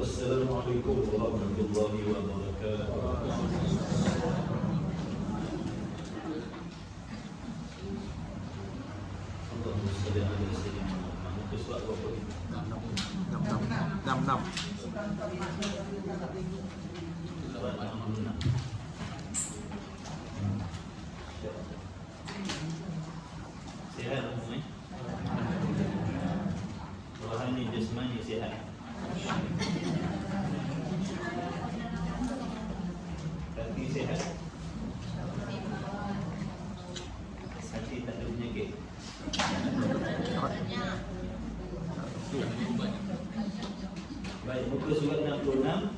Assalamualaikum warahmatullahi wabarakatuh. Allahumma salli ala sayyidina Muhammad. Surat berapa ini? 6. Surat 66. Sihat semua? Rohani jasmani sihat. Hati sihat. Hati tak ada penyakit. Baik, buku surat 66.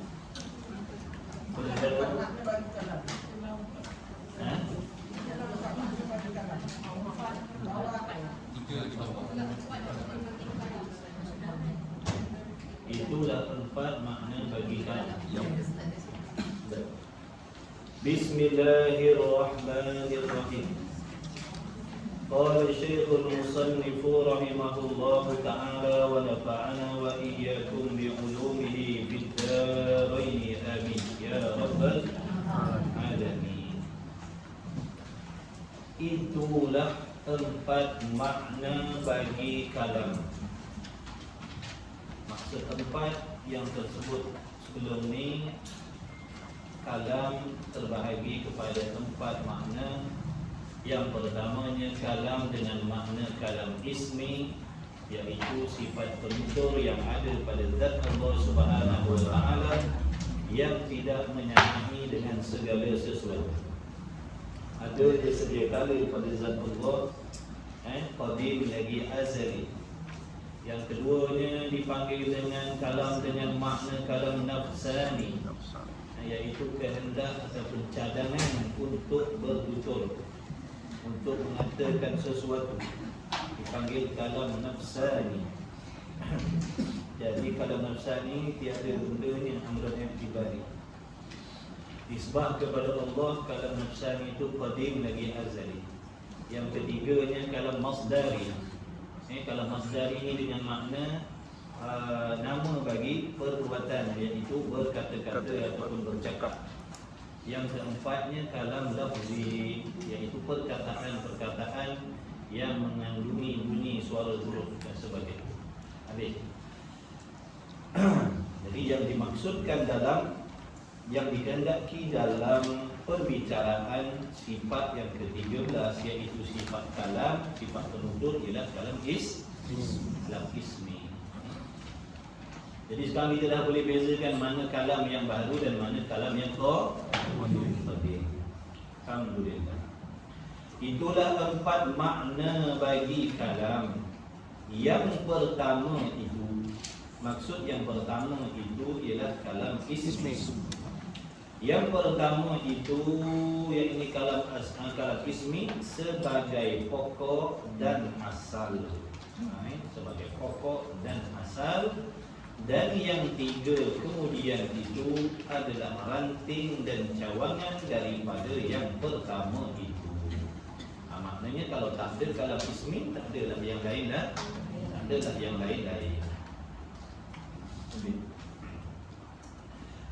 Itulah 4 makna bagi kalam. Bismillahirrahmanirrahim. Qala Syekhul Musannif rahimahullahu ta'ala wa nafa'ana wa iyyakum bi 'ulumihi fid dharain amin ya rabbal alamin. Itulah 4 makna bagi kalam. Maksud 4 yang tersebut sebelum ni, kalam terbahagi kepada 4 makna. Yang pertamanya kalam dengan makna kalam ismi, iaitu sifat penutur yang ada pada zat Allah Subhanahu wa ta'ala yang tidak menyamai dengan segala sesuatu. Ada dia sedia kala pada zat Allah, qadim lagi azali. Yang keduanya dipanggil dengan kalam dengan makna kalam nafsani, iaitu kehendak ataupun cadangan untuk bertutur, untuk mengatakan sesuatu, dipanggil kalam nafsani. Jadi kalam nafsani tiada benda yang amrun i'tibari. Isbah kepada Allah, kalam nafsani itu qadim lagi azali. Yang ketiganya kalam masdari. Kalam masdari ini dengan makna nama bagi perbuatan, iaitu berkata-kata ataupun bercakap. Yang keempatnya kalam lafzi, iaitu perkataan-perkataan yang mengandungi bunyi suara huruf dan sebagainya. Habis. Jadi yang dimaksudkan dalam, yang dikehendaki dalam perbicaraan sifat yang ke-13, iaitu sifat kalam, sifat penutur ialah kalam ismi. Jadi sekarang kita dah boleh bezakan mana kalam yang baru dan mana kalam yang qadim. Alhamdulillah. Itulah 4 makna bagi kalam. Yang pertama itu, maksud yang pertama itu ialah kalam ismi. Yang pertama itu, yakni kalam ismi sebagai pokok dan asal. Sebagai pokok dan asal. Dan yang tiga kemudian itu adalah ranting dan cawangan daripada yang pertama itu. Maknanya kalau tak ada kalam ismi, tak adalah yang lain dah. Tak adalah yang lain-lain.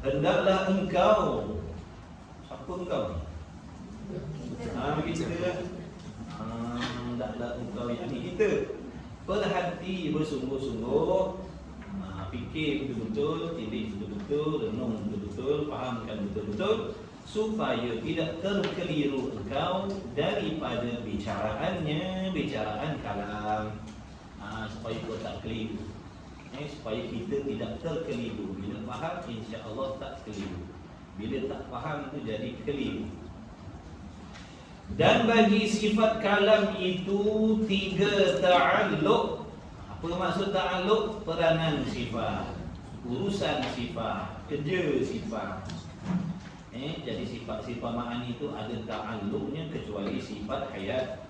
Hendaklah engkau. Siapa engkau? Kita lah. Hendaklah engkau, yakni kita perhati bersungguh-sungguh, fikir betul-betul, tilik betul-betul, renung betul-betul, fahamkan betul-betul, supaya tidak terkeliru engkau daripada bicaraan kalam. Supaya kau tak keliru. Supaya kita tidak terkeliru. Bila faham, insya-Allah tak keliru. Bila tak faham tu jadi keliru. Dan bagi sifat kalam itu 3 ta'alluq. Apa maksud ta'alluq? Peranan sifat, urusan sifat, kerja sifat. Jadi sifat-sifat ma'ani itu ada ta'alluqnya kecuali sifat hayat.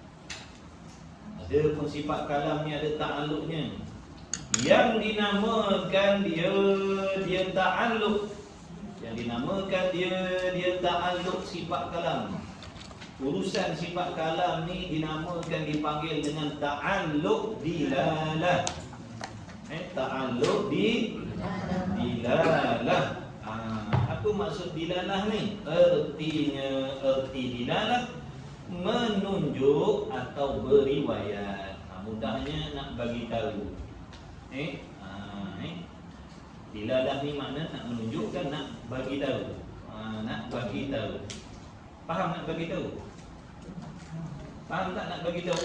Ada pun sifat kalam ni ada ta'alluqnya. Yang dinamakan dia ta'alluq. Yang dinamakan dia ta'alluq sifat kalam. Urusan sifat kalam ni dinamakan, dipanggil dengan ta'alluq dilalah. Ta'alluq dilalah. Apa maksud dilalah ni? Erti dilalah menunjuk atau beriwayat. Mudahnya nak bagi tahu. Dilalah ni makna nak menunjukkan, nak bagi tahu. Nak bagi tahu. Faham nak bagi tahu? Faham tak nak bagi tahu?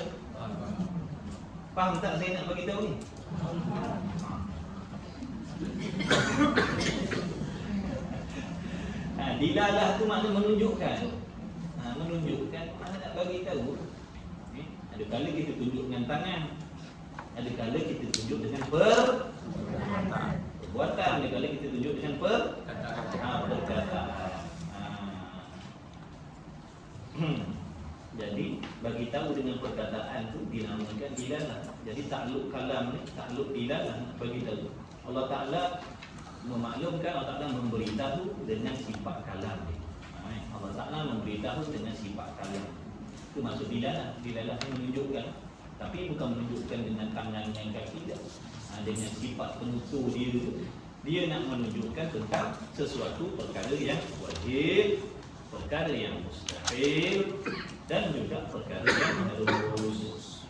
Faham tak saya nak bagi tahu ni? Dilalah tu makna menunjukkan. Menunjukkan mana nak bagi tahu. Ada kala kita tunjuk dengan tangan. Ada kala kita tunjuk dengan perbuatan. Ada kala kita tunjuk dengan perkataan. Jadi bagi tahu dengan perkataan tu dinamakan dilalah. Jadi takluk kalam ni, takluk dilalah, bagi tahu. Allah Ta'ala memaklumkan, Allah Ta'ala memberitahu dengan sifat kalam ni. Allah Ta'ala memberitahu dengan sifat kalam. Itu maksud dilalah. Dilalah ni menunjukkan, tapi bukan menunjukkan dengan tangan yang kaki tidak. Dengan sifat penutur dia tu, dia nak menunjukkan tentang sesuatu perkara yang wajib, perkara yang mustahil, dan juga perkara yang harus.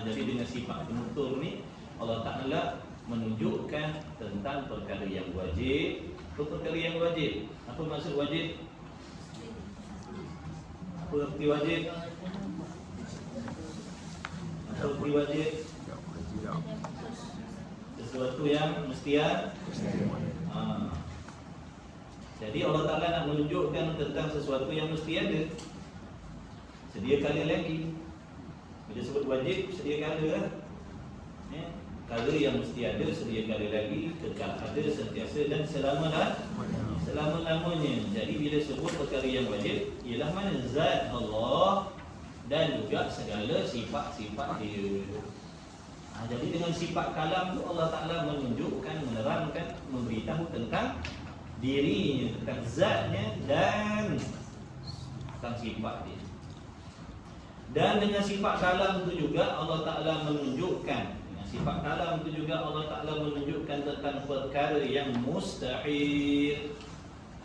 Jadi dengan sifat penutur ni, Allah Ta'ala menunjukkan tentang perkara yang wajib. Perkara yang wajib, apa maksud wajib? Apa arti wajib? Apa arti wajib? Sesuatu yang mestian. Jadi Allah Ta'ala nak menunjukkan tentang sesuatu yang mesti ada. Sedia kala lagi. Bila sebut wajib, sedia kala lah. Kala yang mesti ada, sedia kala lagi, kekal ada, sentiasa dan selama-lamanya. Jadi bila sebut perkara yang wajib, ialah mana zat Allah dan juga segala sifat-sifat dia. Jadi dengan sifat kalam tu Allah Ta'ala menunjukkan, menerangkan, memberitahu tentang dirinya, tentang zatnya dan tentang sifat dia. Dan dengan sifat kalam itu juga Allah Ta'ala menunjukkan, dengan sifat kalam itu juga Allah Ta'ala menunjukkan tentang perkara yang mustahil.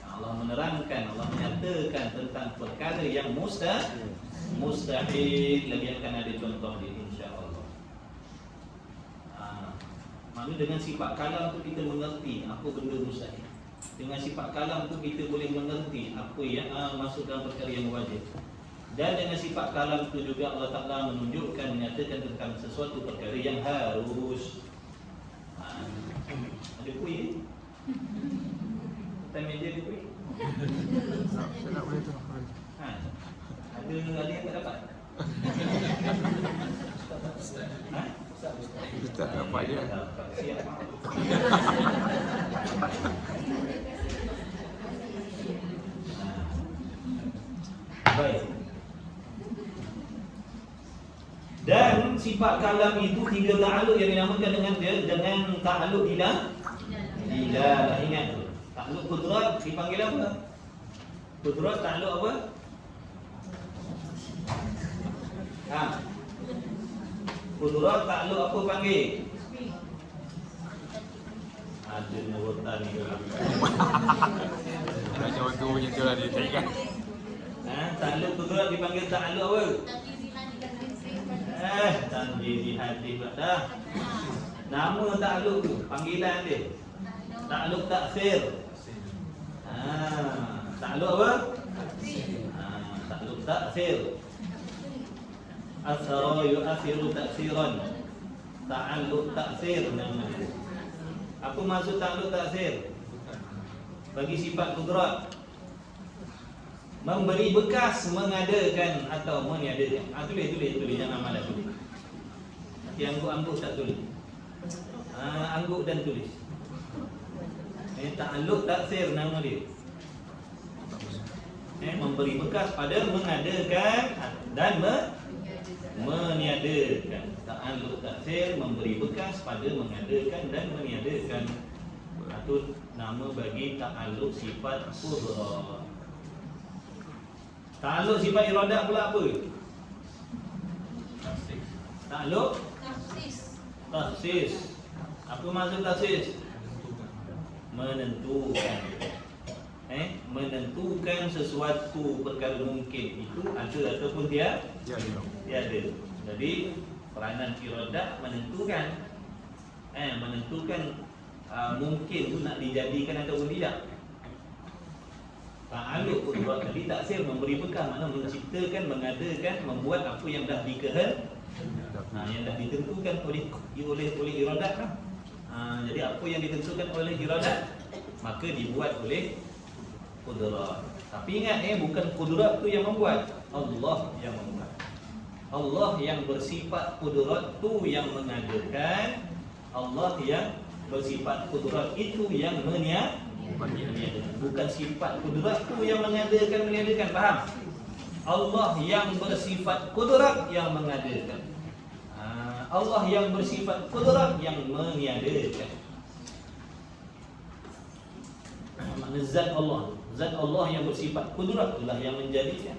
Allah menerangkan, Allah menyatakan tentang perkara yang mustahil. Lagi akan ada contoh dia, insya-Allah. Maksudnya dengan sifat kalam itu kita mengerti apa benda mustahil. Dengan sifat kalam itu kita boleh mengerti apa yang masuk dalam perkara yang wajib. Dan dengan sifat kalam itu juga Allah Ta'ala menunjukkan, menyatakan tentang sesuatu perkara yang harus. Ada kuih? Time meja ada kuih? Saya nak boleh tu. Ada yang tak dapat? Ustaz dapat je. Siap. Baik. Dan sifat kalam itu tiga ta'aluk yang dinamakan dengan ta'aluk ilah. Ingat tu. Ta'aluk qudrat dipanggil apa? Qudrat ta'aluk apa? Qudrat ta'aluk apa panggil? Ada nurutan ni dulu. Macam tu punya tu lah dia tak ingat. Ta'aluk qudrat dipanggil ta'aluk apa? Tanjih hati pula dah. Nama ta'aluk tu, panggilan dia. Ta'aluk taksir. Ta'aluk apa? Ta'aluk taksir. Asara yu'asiru taksiran. Ta'aluk taksir nama dia. Apa maksud ta'aluk taksir? Bagi sifat qudrat, memberi bekas, mengadakan atau meniadakan. Tulis jangan malas tulis. Nanti angguk tak tulis. Angguk dan tulis. Ta'aluk taksir nama dia. Memberi bekas pada mengadakan dan meniadakan. Ta'aluk taksir, memberi bekas pada mengadakan dan meniadakan. Itu nama bagi ta'aluk sifat qudrat. Ta'aluk sifat iradah pula apa? Ta'aluk takhsis. Apa maksud takhsis? Menentukan. Menentukan sesuatu perkara mungkin itu ada ataupun tiada. Jadi peranan iradah menentukan. Menentukan mungkin itu nak dijadikan ataupun tidak. Ta'aluk qudrat tadi taksir, memberi bekas, makna menciptakan, mengadakan, membuat apa yang dah dikehendaki, yang dah ditentukan oleh iradat lah. Jadi apa yang ditentukan oleh iradat maka dibuat oleh qudrat. Tapi ingat bukan qudrat tu yang membuat, Allah yang membuat. Allah yang bersifat qudrat tu yang mengadakan, Allah yang bersifat qudrat itu yang meniadakan. Bukan sifat qudrat tu yang meniadakan, faham? Allah yang bersifat qudrat yang mengadakan. Allah yang bersifat qudrat yang meniadakan. Makna zat Allah yang bersifat qudrat itulah yang menjadikan.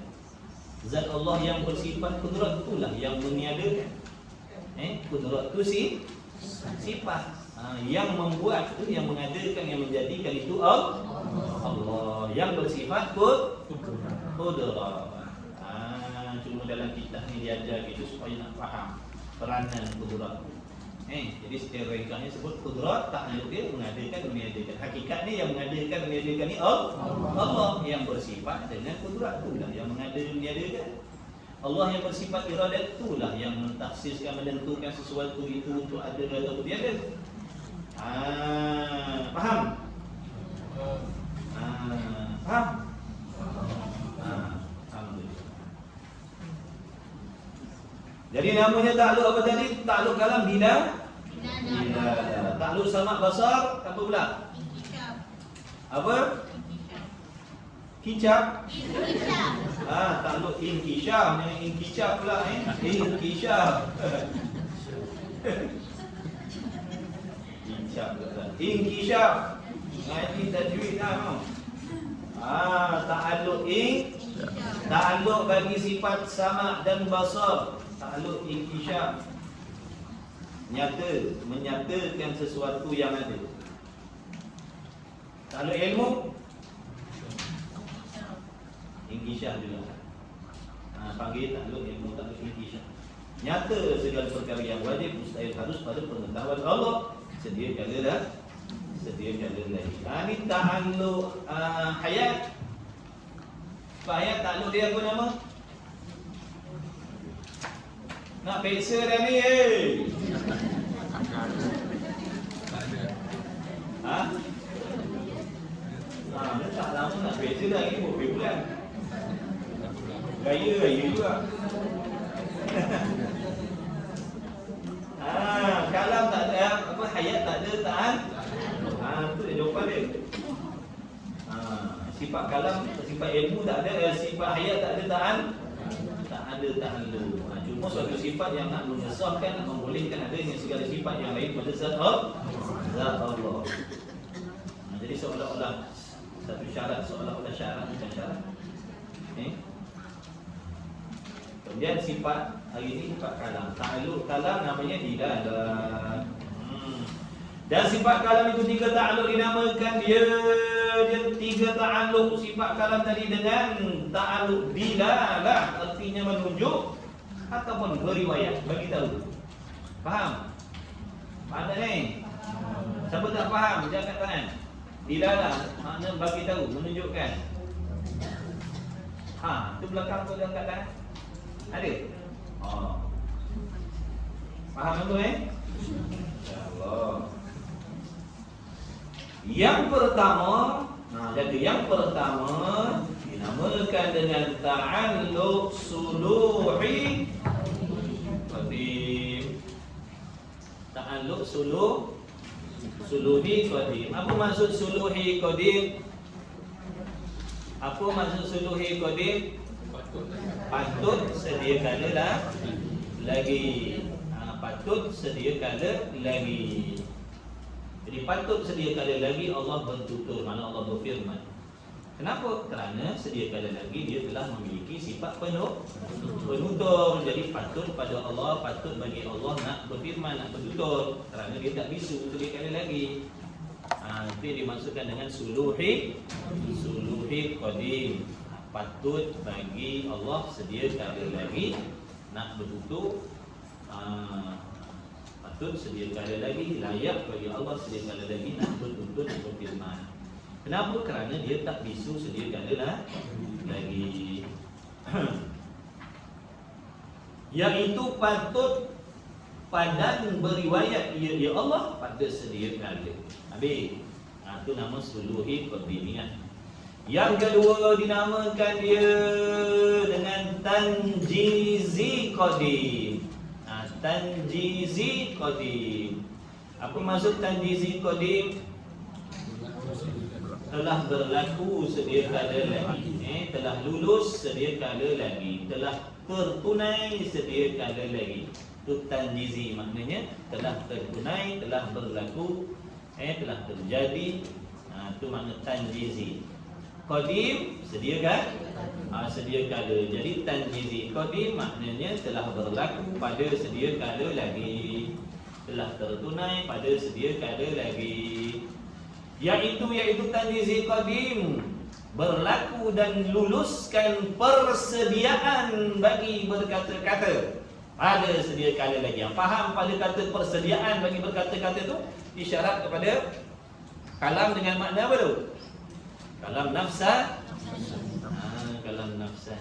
Zat Allah yang bersifat qudrat itulah yang meniadakan. Qudrat tu sifat. Yang membuat itu, yang mengadakan, yang menjadikan itu Allah yang bersifat qudrat. Cuma dalam kitab ni diajar gitu supaya nak faham peranan qudrat. Jadi secara ringkasnya sebut qudrat, ta'aluk dia mengadakan, meniadakan. Hakikatnya yang mengadakan, meniadakan ni Allah yang bersifat dengan qudrat itulah yang mengadakan, meniadakan. Allah yang bersifat iradat itulah yang mentaksiskan, menentukan sesuatu itu untuk ada atau tiada. Faham? Faham? Alhamdulillah. Jadi namanya ta'aluk apa tadi? Ta'aluk kalam bila? Ta'aluk samak basar apa pula? Apa? Kicap? Ta'aluk inkishaf. Inkishaf pula Inkishaf. Inkishaf. Ngaji tajwid dah. Ta'alluq ta'alluq bagi sifat sama' dan basar. Ta'alluq inkishaf, nyata, menyatakan sesuatu yang ada. Ta'alluq ilmu, inkishaf juga. Panggil ta'alluq ilmu, ta'alluq inkishaf. Nyata segala perkara yang wajib mustahil harus pada pengetahuan Allah. Sedia kala dah, sedia kala lagi. Ini ta'alluq hayat. Pak Hayat ta'alluq dia apa nama? Nak peksa dah ni Tak ada. Dia tak lama nak peksa dah. Ini berapa bulan? Raya juga. Kalam tak ada, apa hayat tak ada, ta'an. Itu dia jawapan dia. Sifat kalam, sifat ilmu tak ada, sifat hayat tak ada, ta'an. Tak ada ta'alluq. Cuma suatu sifat yang nak mengesahkan, nak membolehkan adanya segala sifat yang lain pada zat Allah. Jadi seolah-olah satu syarat, seolah-olah syarat bukan syarat. Kemudian sifat hari ini sifat kalam. Ta'alluq kalam namanya dilalah. Dan sifat kalam itu tiga ta'alluq dinamakan dia tiga ta'alluq sifat kalam tadi dengan ta'alluq dilalah, artinya menunjuk ataupun beriwayat, bagi tahu. Faham? Faham tak ni? Siapa tak faham jangan tangan. Dilalah makna bagi tahu, menunjukkan. Tu belakang tu dia angkat tangan. Ada? Faham tu InsyaAllah. Yang pertama, jadi yang pertama dinamakan dengan ta'alluq suluhi qadim. Ta'alluq suluhi qadim. Apa maksud suluhi qadim? Apa maksud suluhi qadim? Patut sedia kala lah lagi. Patut sedia kala lagi. Jadi patut sedia kala lagi Allah bertutur, mana Allah berfirman. Kenapa? Kerana sedia kala lagi dia telah memiliki sifat penutur. Jadi patut pada Allah, patut bagi Allah nak berfirman, nak bertutur. Kerana dia tak bisu sedia kala lagi. Itu yang dimaksudkan dengan suluhi qadim. Patut bagi Allah sedia kala lagi nak bertutur. Patut sedia kala lagi, layak bagi Allah sedia kala lagi nak bertutur dan berfirman. Kenapa? Kerana dia tak bisu sedia kala lagi. Iaitu patut padan beriwayat ya Allah pada sedia kala. Habis. Itu nama suluhi qadim. Yang kedua dinamakan dia dengan tanjizi qadim. Tanjizi qadim. Apa maksud tanjizi qadim? Telah berlaku sedia kala lagi, telah lulus sedia kala lagi, telah tertunai sedia kala lagi. Itu tanjizi maknanya telah tertunai, telah berlaku, telah terjadi. Itu makna tanjizi. Qadim sedia kan? Sedia kala. Jadi tanjizi qadim maknanya telah berlaku pada sedia kala lagi, telah tertunai pada sedia kala lagi. Iaitu tanjizi qadim berlaku dan luluskan persediaan bagi berkata-kata pada sedia kala lagi. Yang faham pada kata persediaan bagi berkata-kata itu isyarat kepada kalam dengan makna apa tu? Kalam nafsan. Kalam nafsan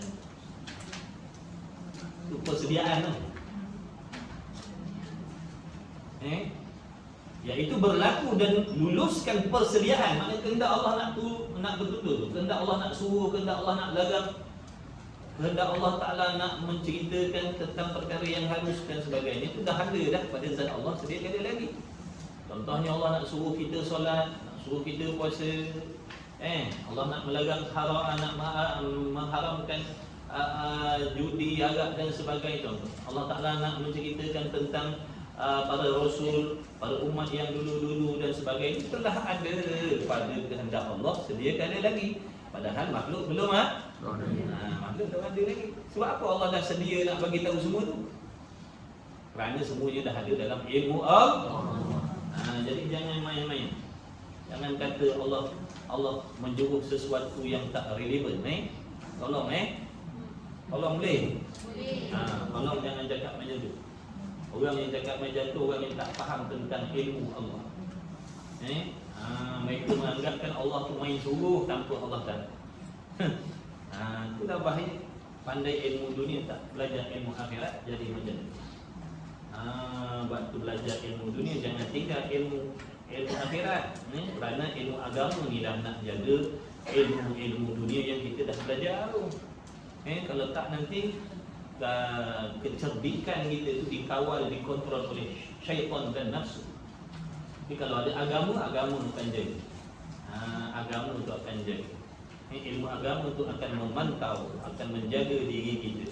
itu persediaan tu. Iaitu berlaku dan luluskan persediaan. Maknanya kehendak Allah nak bertutur, kehendak Allah nak suruh, kehendak Allah nak larang, kehendak Allah Ta'ala nak menceritakan tentang perkara yang harus dan sebagainya. Itu dah ada dah pada zat Allah sedia kala lagi. Contohnya Allah nak suruh kita solat, nak suruh kita puasa, Allah nak melarang haram, nak mengharamkan judi, arak dan sebagainya. Allah Ta'ala nak menceritakan tentang para rasul, para umat yang dulu-dulu dan sebagainya telah ada pada kehendak Allah sedia kala lagi. Padahal makhluk belum makhluk belum ada lagi. Sebab apa Allah dah sedia nak bagi tahu semua tu? Kerana semuanya dah ada dalam ilmu Allah. Jadi jangan main-main. Jangan kata Allah menjurus sesuatu yang tak relevan. Tolong tolong boleh. Tolong jangan cakap macam tu. Orang yang cakap macam tu orang yang tak faham tentang ilmu Allah. Mereka menganggapkan Allah tu main suruh tanpa Allah tahu. Itulah bahaya. Pandai ilmu dunia tak belajar ilmu akhirat jadi macam tu. Waktu belajar ilmu dunia jangan tinggal ilmu akhirat. Kerana ilmu agama ni dah nak jaga ilmu dunia yang kita dah belajar tu. Kalau tak nanti kecerdikan kita tu dikawal, dikontrol oleh syaitan dan nafsu. Tapi kalau ada agama akan jaga. Agama tu akan jaga. Ilmu agama tu akan memantau, akan menjaga diri kita.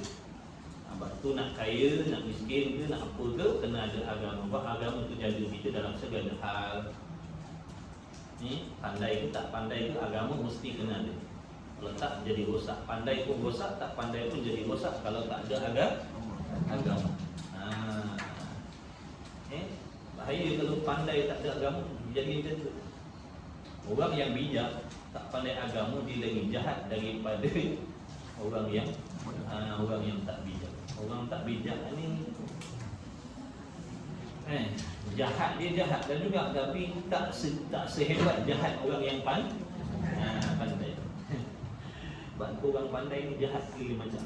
Sebab tu nak kaya, nak miskin ke, nak apa ke, kena ada agama. Sebab agama tu jaga kita dalam segala hal. Pandai ke tak pandai ke, agama mesti kena ada. Kalau tak jadi rosak. Pandai pun rosak, tak pandai pun jadi rosak kalau tak ada agama. Bahaya kalau pandai tak ada agama, jadi macam tu. Orang yang bijak tak pandai agama dia lagi jahat daripada orang yang tak bijak. Orang tak bijak ni jahat, dia jahat dan juga, tapi tak sehebat jahat orang yang pandai. Sebab orang pandai ni jahat kira macam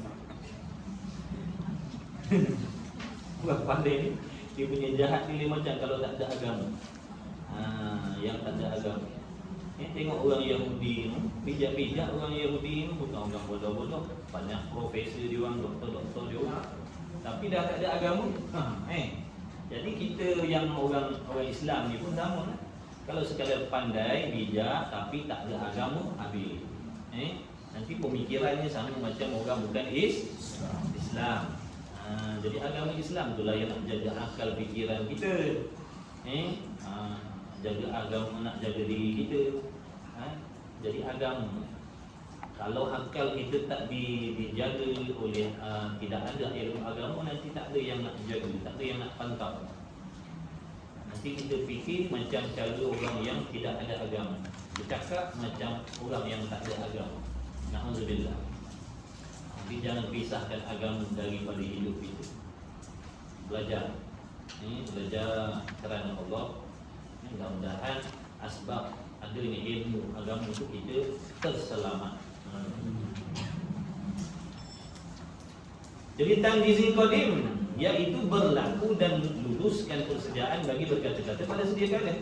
orang pandai ni dia punya jahat kira macam kalau tak ada agama. Yang tak ada agama. Tengok orang Yahudi ni, bijak-bijak orang Yahudi ni, bukan orang bodoh-bodoh. Banyak profesor dia orang, doktor dia orang, tapi dah tak ada agama. Jadi kita yang orang Islam ni pun sama lah. Kalau sekadar pandai, bijak tapi tak ada agama, habis. Nanti pemikirannya sama macam orang bukan Islam. Jadi agama Islam itulah yang nak jaga akal fikiran kita. Jaga agama, nak jaga diri kita. Jadi agama. Kalau akal kita tak dijaga oleh tidak ada ilmu agama, nanti tak ada yang nak jaga, tak ada yang nak pantau. Nanti kita fikir macam cara orang yang tidak ada agama, bercakap macam orang yang tak ada agama. Na'udzubillah. Jadi jangan pisahkan agama daripada hidup kita. Belajar. Belajar kerana Allah. Mudah-mudahan asbab adanya ilmu agama itu kita terselamat. Jadi tanjizil qadim, iaitu berlaku dan luluskan persediaan bagi berkata-kata pada sedia kala.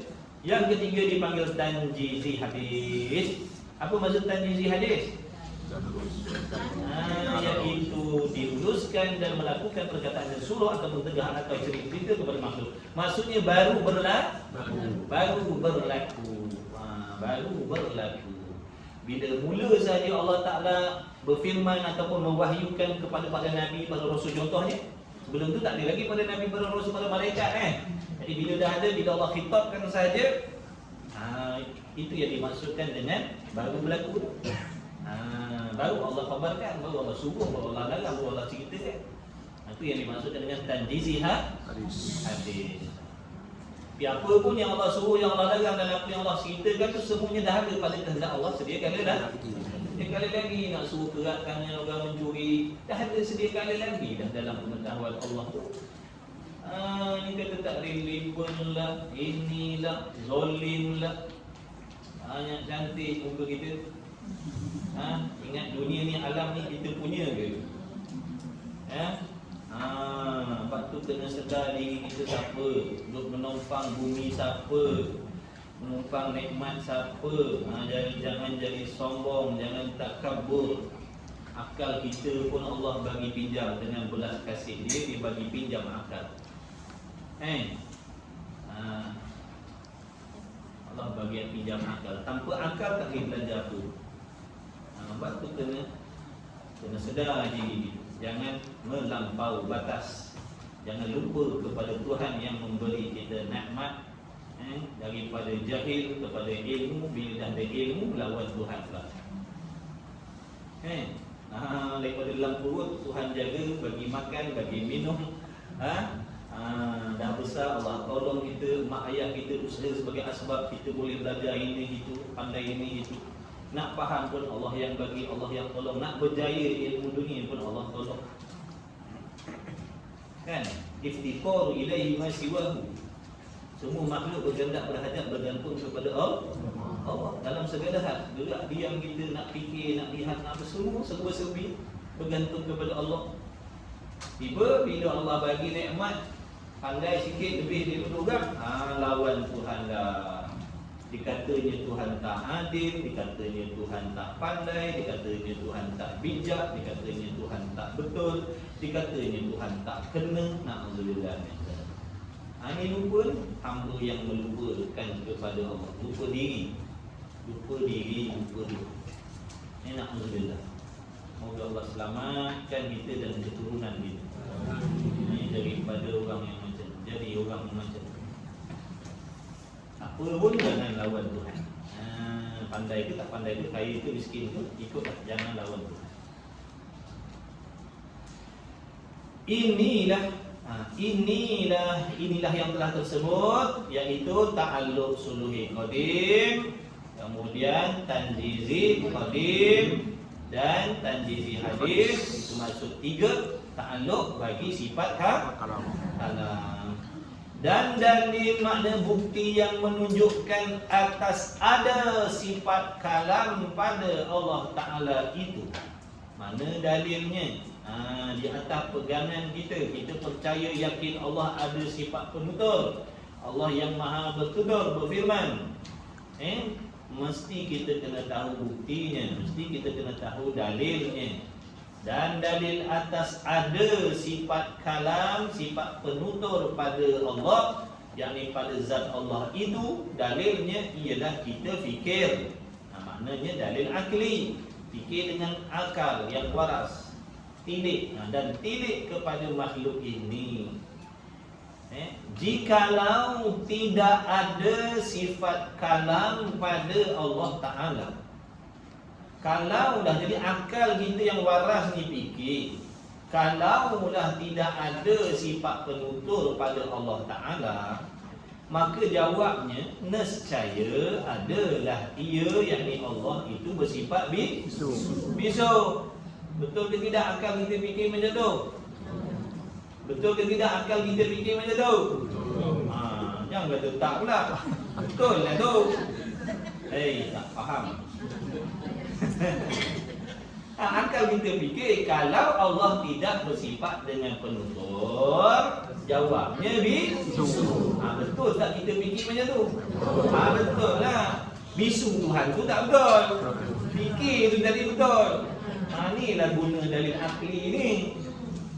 Yang ketiga dipanggil tanjizi hadis. Apa maksud tanjizi hadis? Iaitu diluluskan dan melakukan perkataan yang suruh atau mentegah atau cerita kepada makhluk. Maksudnya baru berlaku. Bila mula saja Allah Ta'ala berfirman ataupun mewahyukan kepada Nabi, para Rasul contohnya. Sebelum tu tak ada lagi pada Nabi, para Rasul, para malaikat Jadi bila dah ada, bila Allah khitabkan saja, itu yang dimaksudkan dengan baru berlaku. Baru Allah khabarkan, baru Allah suruh, baru Allah larang, baru Allah ceritakan. Itu yang dimaksudkan dengan tanjizi hadis. Tapi apa pun yang Allah suruh, yang Allah larang dan apa yang Allah ceritakan tu semuanya dah ada pada kehendak Allah sedia kala dah. Sedia kala lagi nak suruh keratkannya orang mencuri, dah ada sedia kala lagi dah dalam pengetahuan Allah tu. Ini kata tak relevan lah, inilah, zolim lah. Yang cantik muka kita. Ingat dunia ni, alam ni kita punya ke? Sebab tu kena sedar diri kita siapa, duduk menumpang bumi siapa, menumpang nikmat siapa. Jangan jadi sombong, jangan takabur. Akal kita pun Allah bagi pinjam dengan belas kasih dia bagi pinjam akal. Allah bagi pinjam akal. Tanpa akal tak boleh belajar apa. Sebab tu kena sedar diri. Jangan melampau batas. Jangan lupa kepada Tuhan yang memberi kita nikmat, daripada jahil kepada ilmu. Bila dah ada ilmu, lawan Tuhan lah. Daripada dalam perut Tuhan jaga, bagi makan, bagi minum. Dah besar, Allah tolong kita. Mak ayah kita usaha sebagai asbab kita boleh belajar ini itu, pandai ini itu. Nak faham pun Allah yang bagi, Allah yang tolong. Nak berjaya ilmu dunia pun Allah tolong. Kan? Iftiqaru ilaihi ma siwahu. Semua makhluk bergantung kepada Allah dalam segala hal. Gerak diam kita, nak fikir, nak lihat, nak apa, semua serba-serbi bergantung kepada Allah. Tiba bila Allah bagi nikmat, pandai sikit lebih daripada orang, lawan Tuhan dah. Dikatanya Tuhan tak adil, dikatanya Tuhan tak pandai, dikatanya Tuhan tak bijak, dikatanya Tuhan tak betul, dikatanya Tuhan tak kena. Na'udzubillah. Ini lupa hamba yang melupakan kepada Allah. Lupa diri. Ini na'udzubillah. Moga Allah selamatkan kita dan keturunan kita. Ini daripada orang yang macam, jadi orang macam apa pun jangan lawan Tuhan. Pandai ke tak pandai ke, kaya ke miskin ke, ikutlah, jangan lawan Tuhan. Inilah yang telah tersebut, iaitu ta'alluq suluhi qadim, kemudian tanjizi qadim dan tanjizi hadis. Itu maksud 3 ta'alluq bagi sifat kalam. Dan dalil makna bukti yang menunjukkan atas ada sifat kalam pada Allah Ta'ala itu. Mana dalilnya? Di atas pegangan kita. Kita percaya yakin Allah ada sifat penutur, Allah yang maha bertutur, berfirman. Mesti kita kena tahu buktinya, mesti kita kena tahu dalilnya. Dan dalil atas ada sifat kalam, sifat penutur pada Allah, yakni pada zat Allah itu, dalilnya ialah kita fikir. Maknanya dalil akli, fikir dengan akal yang waras, tilik, dan tilik kepada makhluk ini. Jikalau tidak ada sifat kalam pada Allah Ta'ala, kalau dah jadi akal kita yang waras ni fikir, kalau dah tidak ada sifat penutur pada Allah Ta'ala, maka jawabnya nescaya adalah ia, yakni Allah itu bersifat bisu. Betul ke tidak akal kita fikir macam tu? Betul ke tidak akal kita fikir macam tu? Jangan kata tak pula. Betul lah tu. Tak faham. Akal kita fikir kalau Allah tidak bersifat dengan penutur, jawabnya bisu. Betul tak kita fikir macam tu? Betul lah. Bisu Tuhan tu tak betul. Fikir tu tadi betul. Inilah guna dalil akli ni.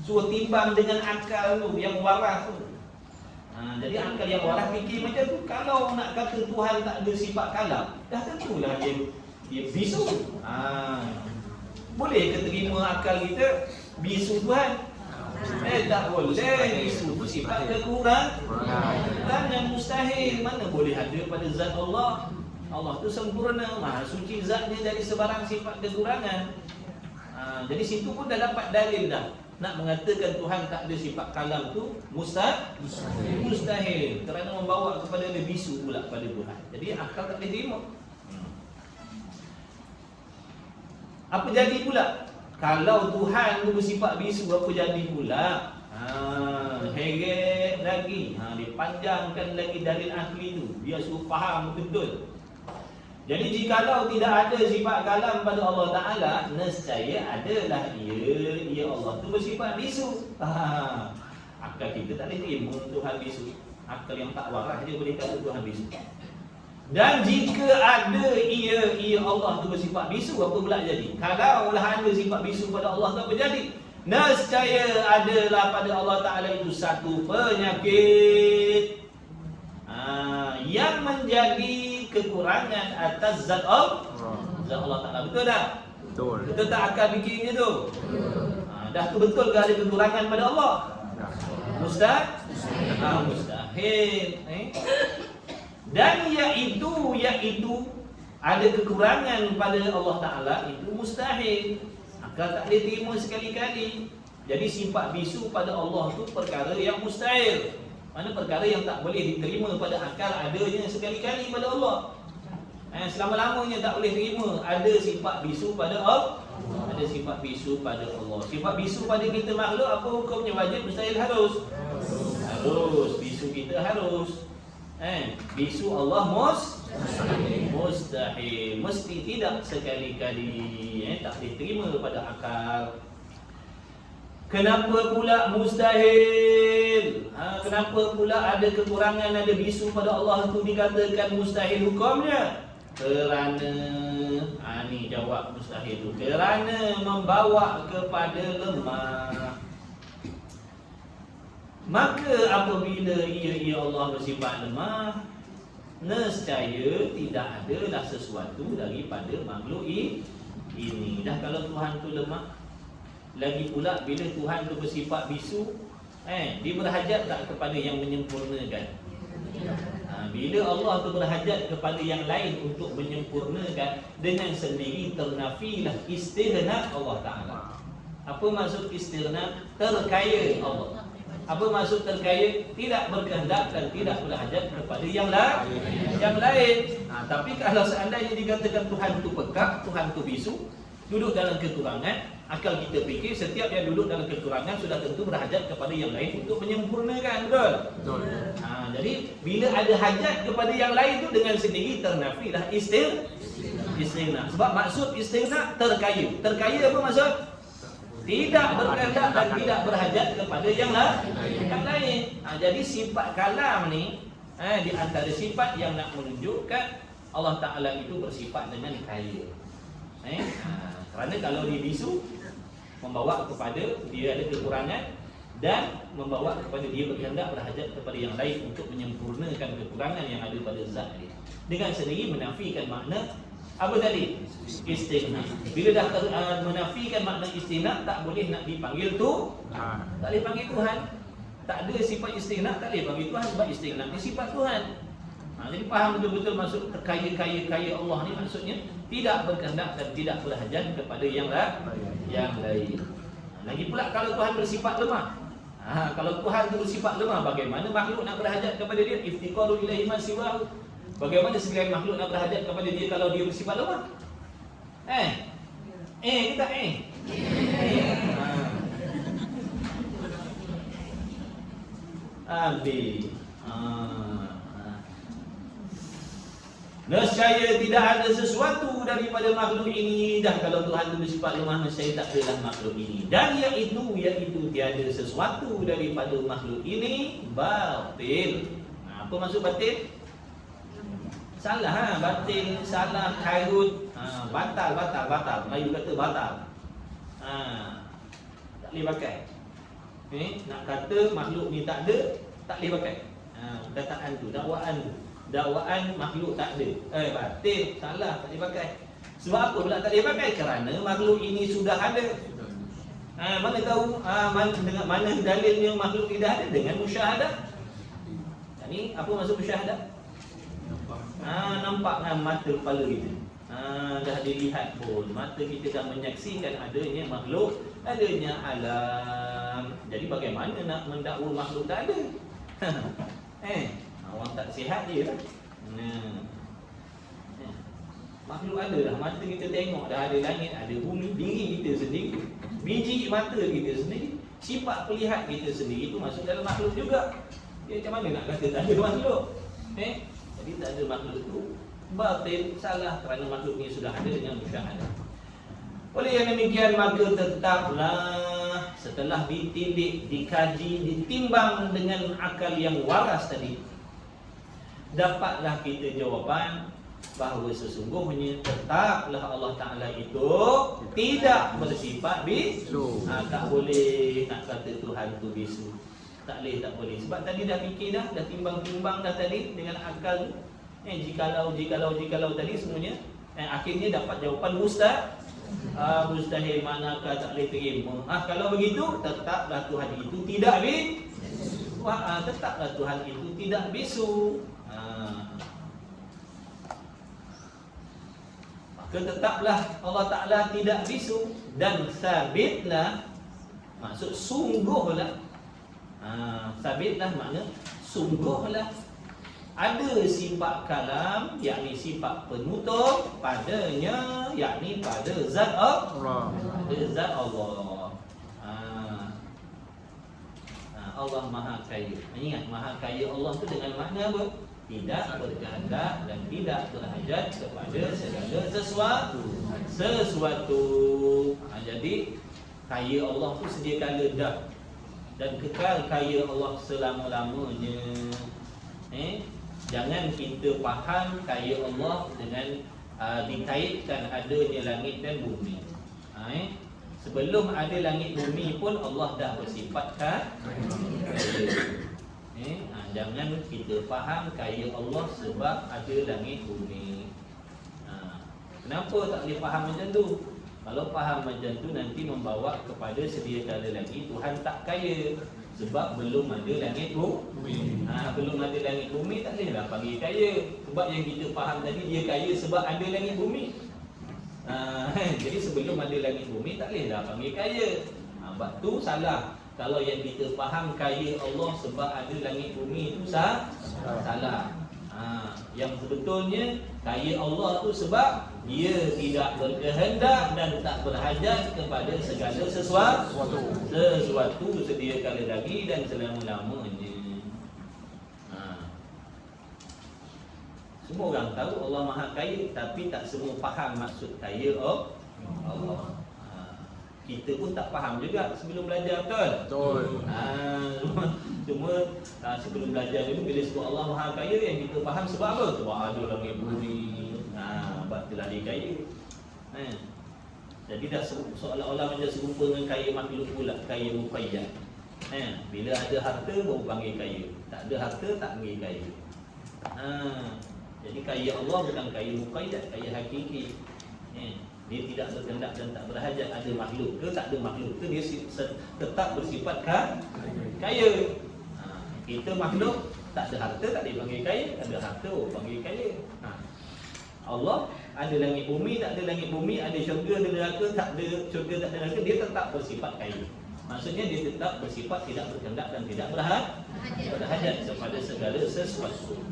Suruh timbang dengan akal tu yang waras tu. Jadi akal yang waras fikir macam tu. Kalau nak kata Tuhan tak ada sifat kalam, dah tentulah dia bisu. Boleh ke terima akal kita bisu Tuhan? Tak boleh. Bisu tu sifat kekurangan yang mustahil. Mana boleh ada pada zat Allah? Allah tu sempurna, maha suci zatnya dari sebarang sifat kekurangan. Jadi situ pun dah dapat dalil dah. Nak mengatakan Tuhan tak ada sifat kalam tu mustahil, kerana membawa kepada bisu pula pada Tuhan. Jadi akal tak boleh terima. Apa jadi pula? Kalau Tuhan tu bersifat bisu, apa jadi pula? Heret lagi. Dipanjangkan lagi dalil akli tu, dia suruh faham betul. Jadi jikalau tidak ada sifat kalam pada Allah Ta'ala, nescaya adalah ia Allah tu bersifat bisu. Akal kita tak boleh terima Tuhan bisu. Akal yang tak waras dia boleh kata Tuhan bisu. Dan jika ada ia Allah tu bersifat bisu, apa pula jadi? Kalaulah ada sifat bisu pada Allah tu, apa jadi? Nescaya adalah pada Allah Ta'ala itu satu penyakit yang menjadi kekurangan atas zat Allah Ta'ala. Betul tak? Betul tak akal fikirnya tu? Dah tu betul ke ada kekurangan pada Allah? Mustahil. Dan yaitu ada kekurangan pada Allah Ta'ala, itu mustahil. Akal tak boleh terima sekali-kali. Jadi sifat bisu pada Allah tu perkara yang mustahil. Mana perkara yang tak boleh diterima pada akal adanya sekali-kali pada Allah. Selama-lamanya tak boleh terima ada sifat bisu pada Allah. Ada sifat bisu pada Allah. Sifat bisu pada kita makhluk apa hukumnya? Wajib, mustahil, harus? Harus. Bisu kita harus. Bisu Allah mustahil. Mesti tidak sekali-kali. Tak diterima pada akal. Kenapa pula mustahil? Kenapa pula ada kekurangan, ada bisu pada Allah itu dikatakan mustahil hukumnya? Kerana ni jawab mustahil itu. Kerana membawa kepada lemah. Maka apabila ia Allah bersifat lemah, nescaya tidak adalah sesuatu daripada makhluk ini. Dah kalau Tuhan tu lemah, lagi pula bila Tuhan tu bersifat bisu, dia berhajat tak kepada yang menyempurnakan? Bila Allah tu berhajat kepada yang lain untuk menyempurnakan, dengan sendiri ternafilah istighna Allah Ta'ala. Apa maksud istighna? Terkaya Allah. Apa maksud terkaya? Tidak berkehendak dan tidak berhajat kepada yang lain. Tapi kalau seandainya dikatakan Tuhan tu pekak, Tuhan tu bisu, duduk dalam kekurangan, akal kita fikir setiap yang duduk dalam kekurangan sudah tentu berhajat kepada yang lain untuk menyempurnakan, betul? Jadi bila ada hajat kepada yang lain tu, dengan sendiri ternafilah istighna. Sebab maksud istighna terkaya. Terkaya apa maksud? Tidak berkehendak dan tidak berhajat kepada yang lain. Jadi sifat kalam ni di antara sifat yang nak menunjukkan Allah Ta'ala itu bersifat dengan kaya. Kerana kalau dia bisu, membawa kepada dia ada kekurangan, dan membawa kepada dia berkehendak berhajat kepada yang lain untuk menyempurnakan kekurangan yang ada pada zat dia. Dengan sendiri menafikan makna apa tadi? Istighna. Bila dah menafikan makna istighna, tak boleh nak dipanggil tu, tak boleh panggil Tuhan. Tak ada sifat istighna, tak boleh panggil Tuhan, sebab istighna ni sifat Tuhan. Jadi faham betul-betul maksud kaya Allah ni, maksudnya tidak berkehendak dan tidak berhajat kepada yang lain. Lagi pula kalau Tuhan bersifat lemah. Kalau Tuhan itu bersifat lemah, bagaimana makhluk nak berhajat kepada dia? Iftiqaru ilaihi ma siwahu. Bagaimana selain makhluk nak berhajat kepada dia kalau dia bersifat lemah? Kita nescaya tidak ada sesuatu daripada makhluk ini. Dah kalau Tuhan itu bersifat lemah, nescaya tak adalah makhluk ini. Dan iaitu tiada sesuatu daripada makhluk ini batil. Apa maksud batil? Salah, batil, salah, kairut, batal. Melayu kata batal. Tak boleh pakai. Nak kata makhluk ni tak ada, tak boleh pakai. Perkataan tu, dakwaan makhluk tak ada. Batil, salah, tak boleh pakai. Sebab apa pula tak boleh pakai? Kerana makhluk ini sudah ada. Mana tahu dengan mana dalilnya makhluk tidak ada? Dengan musyahadah. Ini apa maksud musyahadah? Nampak dengan mata kepala kita. Dah dilihat pun, mata kita dah menyaksikan adanya makhluk, adanya alam. Jadi bagaimana nak mendakwa makhluk tak ada? Orang tak sihat je lah. Makhluk ada dah, mata kita tengok dah ada langit, ada bumi, diri kita sendiri, biji mata kita sendiri, sifat pelihat kita sendiri itu masuk dalam makhluk juga. Macam mana nak kata tak ada makhluk? Jadi tak ada makhluk itu batil, salah, kerana makhluk ni sudah ada dengan musyahadah. Oleh yang demikian, maka tetaplah setelah ditindik, dikaji, ditimbang dengan akal yang waras tadi, dapatlah kita jawapan bahawa sesungguhnya tetaplah Allah Ta'ala itu tidak bersifat bisu. Tak boleh nak kata Tuhan itu bisu. Tak boleh. Sebab tadi dah fikir dah timbang-timbang dah tadi dengan akal. Jikalau tadi semuanya, akhirnya dapat jawapan Mustahil, manakah tak boleh terima. Kalau begitu, tetaplah Tuhan itu tidak bisu. Tetaplah Tuhan itu tidak bisu. Maka tetaplah Allah Ta'ala tidak bisu. Dan sabitlah, maksud sungguhlah. Sabitlah makna sungguhlah ada sifat kalam, yakni sifat penutur padanya, yakni pada zat Allah. Pada zat Allah. Allah Maha Kaya. Ingat, Maha Kaya Allah tu dengan makna apa? Tidak berkehendak dan tidak berhajat kepada segala sesuatu. Jadi kaya Allah tu sedia kala dah dan kekal kaya Allah selama-lamanya. Jangan kita faham kaya Allah dengan dikaitkan adanya langit dan bumi. Sebelum ada langit bumi pun Allah dah bersifat kaya. Jangan kita faham kaya Allah sebab ada langit bumi. Kenapa tak boleh faham macam tu? Kalau faham macam tu nanti membawa kepada sedia kala lagi Tuhan tak kaya. Sebab belum ada langit bumi. Belum ada langit bumi tak bolehlah panggil kaya. Sebab yang kita faham tadi dia kaya sebab ada langit bumi. Jadi sebelum ada langit bumi tak bolehlah panggil kaya. Sebab tu salah. Kalau yang kita faham kaya Allah sebab ada langit bumi itu salah. Yang sebetulnya kaya Allah tu sebab dia tidak berkehendak dan tak berhajat kepada segala sesuatu sedia kala lagi dan selama-lamanya. Semua orang tahu Allah Maha Kaya, tapi tak semua faham maksud kaya Allah. Kita pun tak faham juga sebelum belajar, betul? Cuma sebelum belajar dulu bila sebut Allah Maha Kaya, yang kita faham sebab apa? Sebab ada langit bumi. Sebab telah dia kaya. Jadi dah seolah-olah macam serupa dengan kaya makhluk pula, kaya muqayyad. Bila ada harta baru panggil kaya. Tak ada harta tak panggil kaya. Jadi kaya Allah bukan kaya muqayyad, kaya hakiki. Dia tidak berkehendak dan tak berhajat. Ada makhluk ke tak ada makhluk ke, dia tetap bersifat kaya. Kita makhluk tak ada harta tak dipanggil kaya, ada harta panggil kaya. Allah ada langit bumi tak ada langit bumi, ada syurga ada neraka tak ada syurga tak ada neraka, dia tetap bersifat kaya. Maksudnya dia tetap bersifat tidak berkehendak dan tidak berhajat kepada segala sesuatu.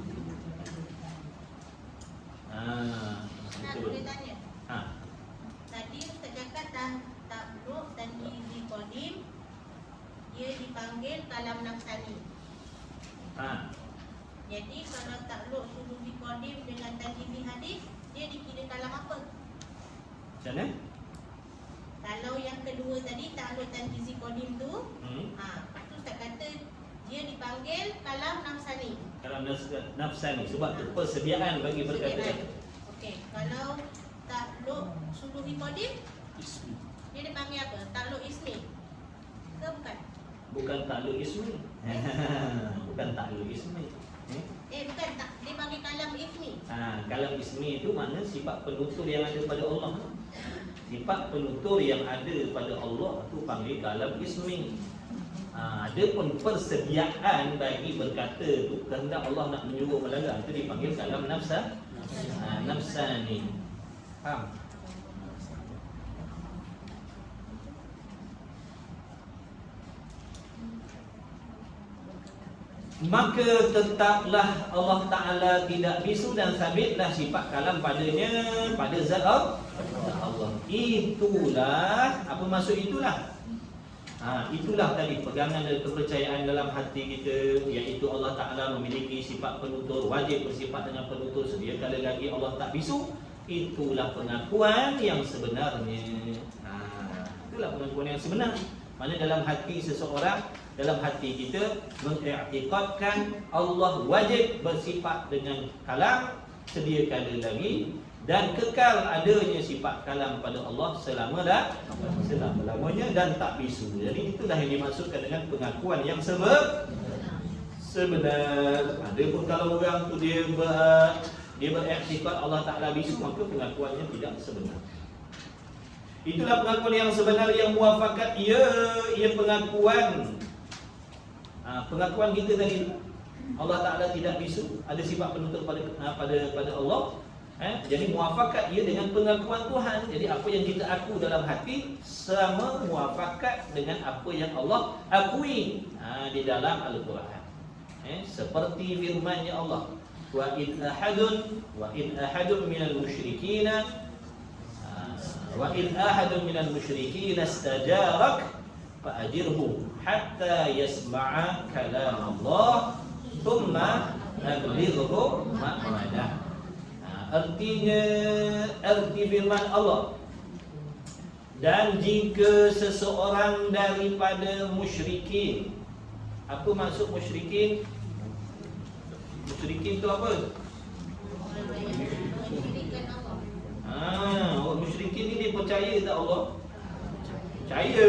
Boleh tanya? Tadi Ustaz cakap takluk dan Tanjizi Qadim, dia dipanggil kalam nafsani. Jadi kalau takluk Suluhi Qadim dengan Tanjizi Hadis, dia dikira kalam apa? Macam mana? Kalau yang kedua tadi takluk Tanjizi Qadim tu, tu Ustaz kata dia dipanggil kalam nafsani. Kalam nafsani sebab tu persediaan bagi berkata. Okey, kalau takluk Suluhi Qadim, dia dipanggil apa? Takluk ismi ke bukan? Bukan takluk ismi. Bukan takluk ismi. Bukan, tak, dia panggil kalam ismi. Kalam ismi itu makna sifat penutur yang ada pada Allah. Sifat penutur yang ada pada Allah itu panggil kalam ismi. Ada pun persediaan bagi berkata tu, kehendak Allah nak menyuruh melanggar, itu dipanggil kalam nafsani. Faham? Maka tetaplah Allah Ta'ala tidak bisu dan sabitlah sifat kalam padanya, pada zat Allah. Itulah, apa maksud itulah? Itulah tadi pegangan dan kepercayaan dalam hati kita, iaitu Allah Ta'ala memiliki sifat penutur, wajib bersifat dengan penutur, sedia kala lagi Allah tak bisu. Itulah pengakuan yang sebenarnya. Itulah pengakuan yang sebenar. Mana dalam hati seseorang, dalam hati kita mengiktikadkan Allah wajib bersifat dengan kalam sedia kala lagi dan kekal adanya sifat kalam pada Allah selama-lamanya dan tak bisu. Jadi itulah yang dimaksudkan dengan pengakuan yang sebenar. Adapun kalau orang tu dia beriktikad Allah Ta'ala bisu, maka pengakuannya tidak sebenar. Itulah pengakuan yang sebenar yang muafakat. Ia pengakuan. Pengakuan kita tadi, Allah Ta'ala tidak bisu, ada sifat penutup pada Allah. Jadi muafakat ia dengan pengakuan Tuhan. Jadi apa yang kita aku dalam hati sama muafakat dengan apa yang Allah akui di dalam Al-Quran. Seperti firman-Nya Allah, wa in ahadun minal musyrikina istajarak fa'ajirhu hatta yasma'a kalam Allah thumma ablighu ma'madah. Artinya, arti firman Allah, dan jika seseorang daripada musyrikin. Apa maksud musyrikin? Musyrikin tu apa? Orang musyrikin ni dia percaya tak Allah? Percaya.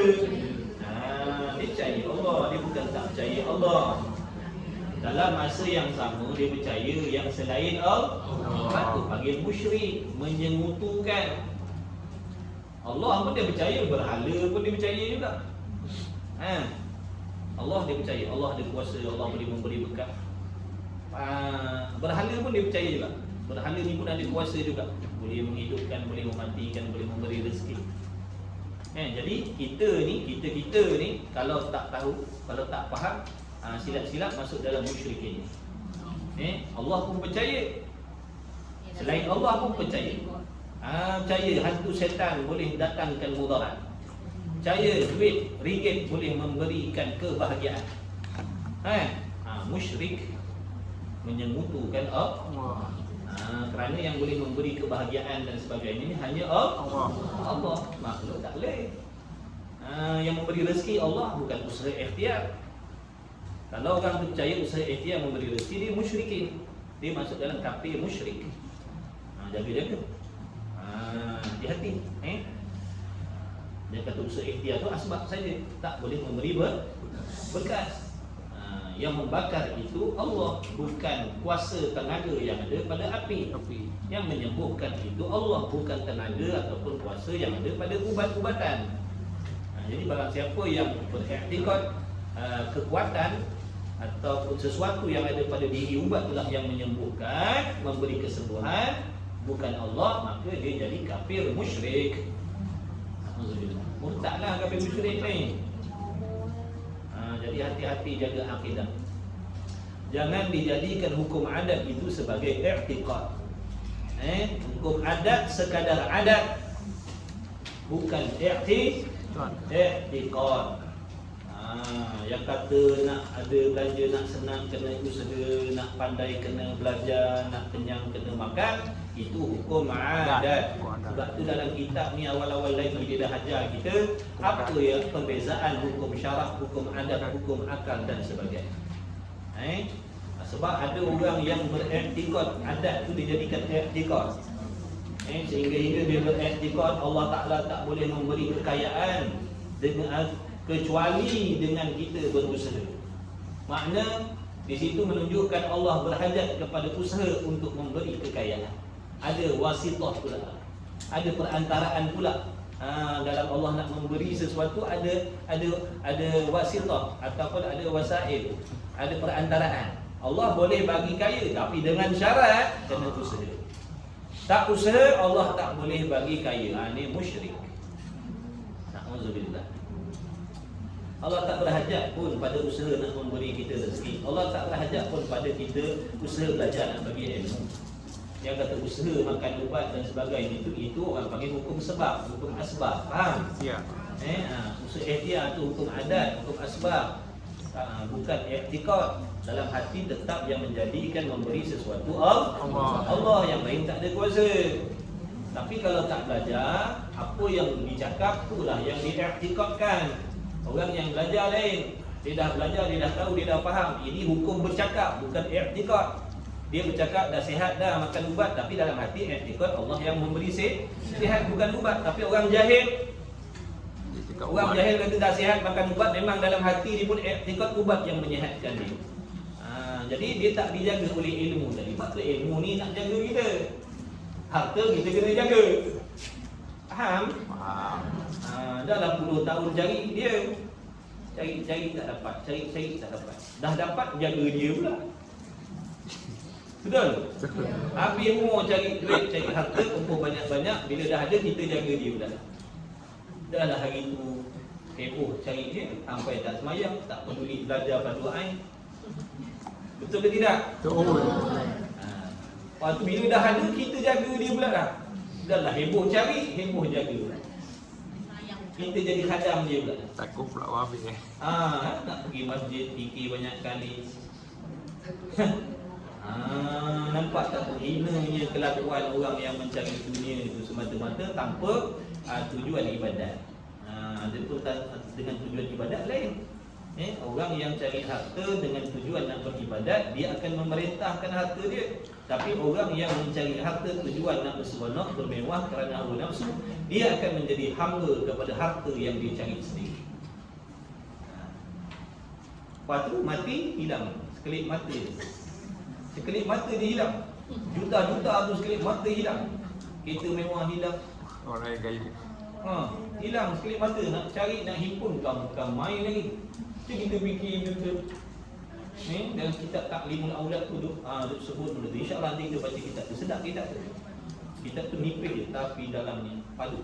Dia percaya Allah, dia bukan tak percaya Allah. Dalam masa yang sama dia percaya yang selain Allah. Itu panggil musyrik, menyengutukan. Allah pun dia percaya, berhala pun dia percaya juga. Allah dia percaya, Allah ada kuasa, Allah boleh memberi berkat. Berhala pun dia percaya juga. Berhala ni pun ada kuasa juga, boleh menghidupkan, boleh mematikan, boleh memberi rezeki. Jadi kita ni kalau tak tahu, kalau tak faham, silap-silap masuk dalam musyrikin. Allah pun percaya, selain Allah pun percaya. Percaya hantu setan boleh datangkan mudarat. Percaya duit ringgit boleh memberikan kebahagiaan. Musyrik menyengutukan Allah. Kerana yang boleh memberi kebahagiaan dan sebagainya ini hanya Allah. Makhluk tak boleh. Yang memberi rezeki Allah, bukan usaha ikhtiar. Kalau orang tu percaya usaha ikhtiar memberi rezeki, dia musyrikin. Dia masuk dalam kafir musyrik. Jaga-jaga. Hati-hati. Dia kata usaha ikhtiar tu asbab saja, tak boleh memberi bekas. Yang membakar itu Allah, bukan kuasa tenaga yang ada pada api. Yang menyembuhkan itu Allah, bukan tenaga ataupun kuasa yang ada pada ubat-ubatan. Jadi barang siapa yang beriktikad kekuatan ataupun sesuatu yang ada pada diri ubat itulah yang menyembuhkan, memberi kesembuhan, bukan Allah, maka dia jadi kafir musyrik. Alhamdulillah. Murtadlah kafir musyrik ni. Jadi hati-hati jaga akidah. Jangan dijadikan hukum adat itu sebagai i'tiqad. Hukum adat sekadar adat, bukan i'tiqad. Yang kata nak ada belanja, nak senang kena usaha, nak pandai kena belajar, nak kenyang kena makan, itu hukum adat. Sebab tu dalam kitab ni awal-awal lagi dia dah ajar kita apa ya perbezaan hukum syarak, hukum adat, hukum akal dan sebagainya. Sebab ada orang yang beriktikad adat tu dijadikan iktikad. Sehingga dia beriktikad Allah Ta'ala tak boleh memberi kekayaan dengan kecuali dengan kita berusaha. Makna di situ menunjukkan Allah berhajat kepada usaha untuk memberi kekayaan. Ada wasitah pula, ada perantaraan pula. Dalam Allah nak memberi sesuatu ada wasitah ataupun ada wasail, ada perantaraan. Allah boleh bagi kaya tapi dengan syarat kena usaha. Tak usaha Allah tak boleh bagi kaya. Ini musyrik. Na'udzubillah. Allah tak berhajat pun pada usaha nak memberi kita rezeki. Allah tak berhajat pun pada kita usaha belajar nak bagi ilmu. Yang kata usaha makan ubat dan sebagainya itu orang panggil hukum sebab, hukum asbab. Faham? Ya. Usaha ikhtiar tu hukum adat, hukum asbab. Bukan i'tiqad. Dalam hati tetap yang menjadikan memberi sesuatu Allah, yang lain tak ada kuasa. Tapi kalau tak belajar, apa yang dicakap itulah yang diiktikadkan. Orang yang belajar lain, dia dah belajar, dia dah tahu, dia dah faham. Ini hukum bercakap, bukan i'tikad. Dia bercakap dah sihat dah makan ubat, tapi dalam hati i'tikad Allah yang memberi sihat, bukan ubat. Tapi orang jahil, orang jahil kata dah sihat makan ubat, memang dalam hati dia pun i'tikad ubat yang menyihatkan dia. Jadi dia tak dijaga oleh ilmu tadi. Maka ilmu ni nak jaga kita. Harta kita kena jaga. Faham? Dalam puluh tahun cari dia. Cari tak dapat, cari tak dapat. Dah dapat, jaga dia pula. Betul? Habis umur cari duit, cari harta, kumpul banyak-banyak. Bila dah ada, kita jaga dia pula. Dah lah hari tu heboh cari dia, sampai tak semayang, tak peduli belajar fardu ain. Betul ke tidak? Betul. Lepas tu bila dah ada, kita jaga dia pula dah. Dah lah heboh cari, heboh jaga. Kita jadi khadam dia pula. Takut pula habis Nak pergi masjid, fikir banyak kali. Nampak tak hinanya kelakuan orang yang mencari dunia itu semata-mata tanpa tujuan ibadat. Dia pun dengan tujuan ibadat lain. Orang yang cari harta dengan tujuan nak beribadat, dia akan memerintahkan harta dia. Tapi orang yang mencari harta tujuan nak berseronok, bermewah kerana hawa nafsu, dia akan menjadi hamba kepada harta yang dia cari sendiri. Lepas tu mati, hilang sekelip mata. Sekelip mata dia hilang. Juta-juta tu sekelip mata hilang. Kereta mewah hilang. orang yang kaya. Hilang sekelip mata. Nak cari, nak himpun, bukan main lagi. Jadi kita fikir betul. Dalam kitab Ta'limul Aulad tu duk sebut benda tu. InsyaAllah nanti kita baca kitab tu. Sedap kitab tu. Kitab tu nipis je, tapi dalamnya padu.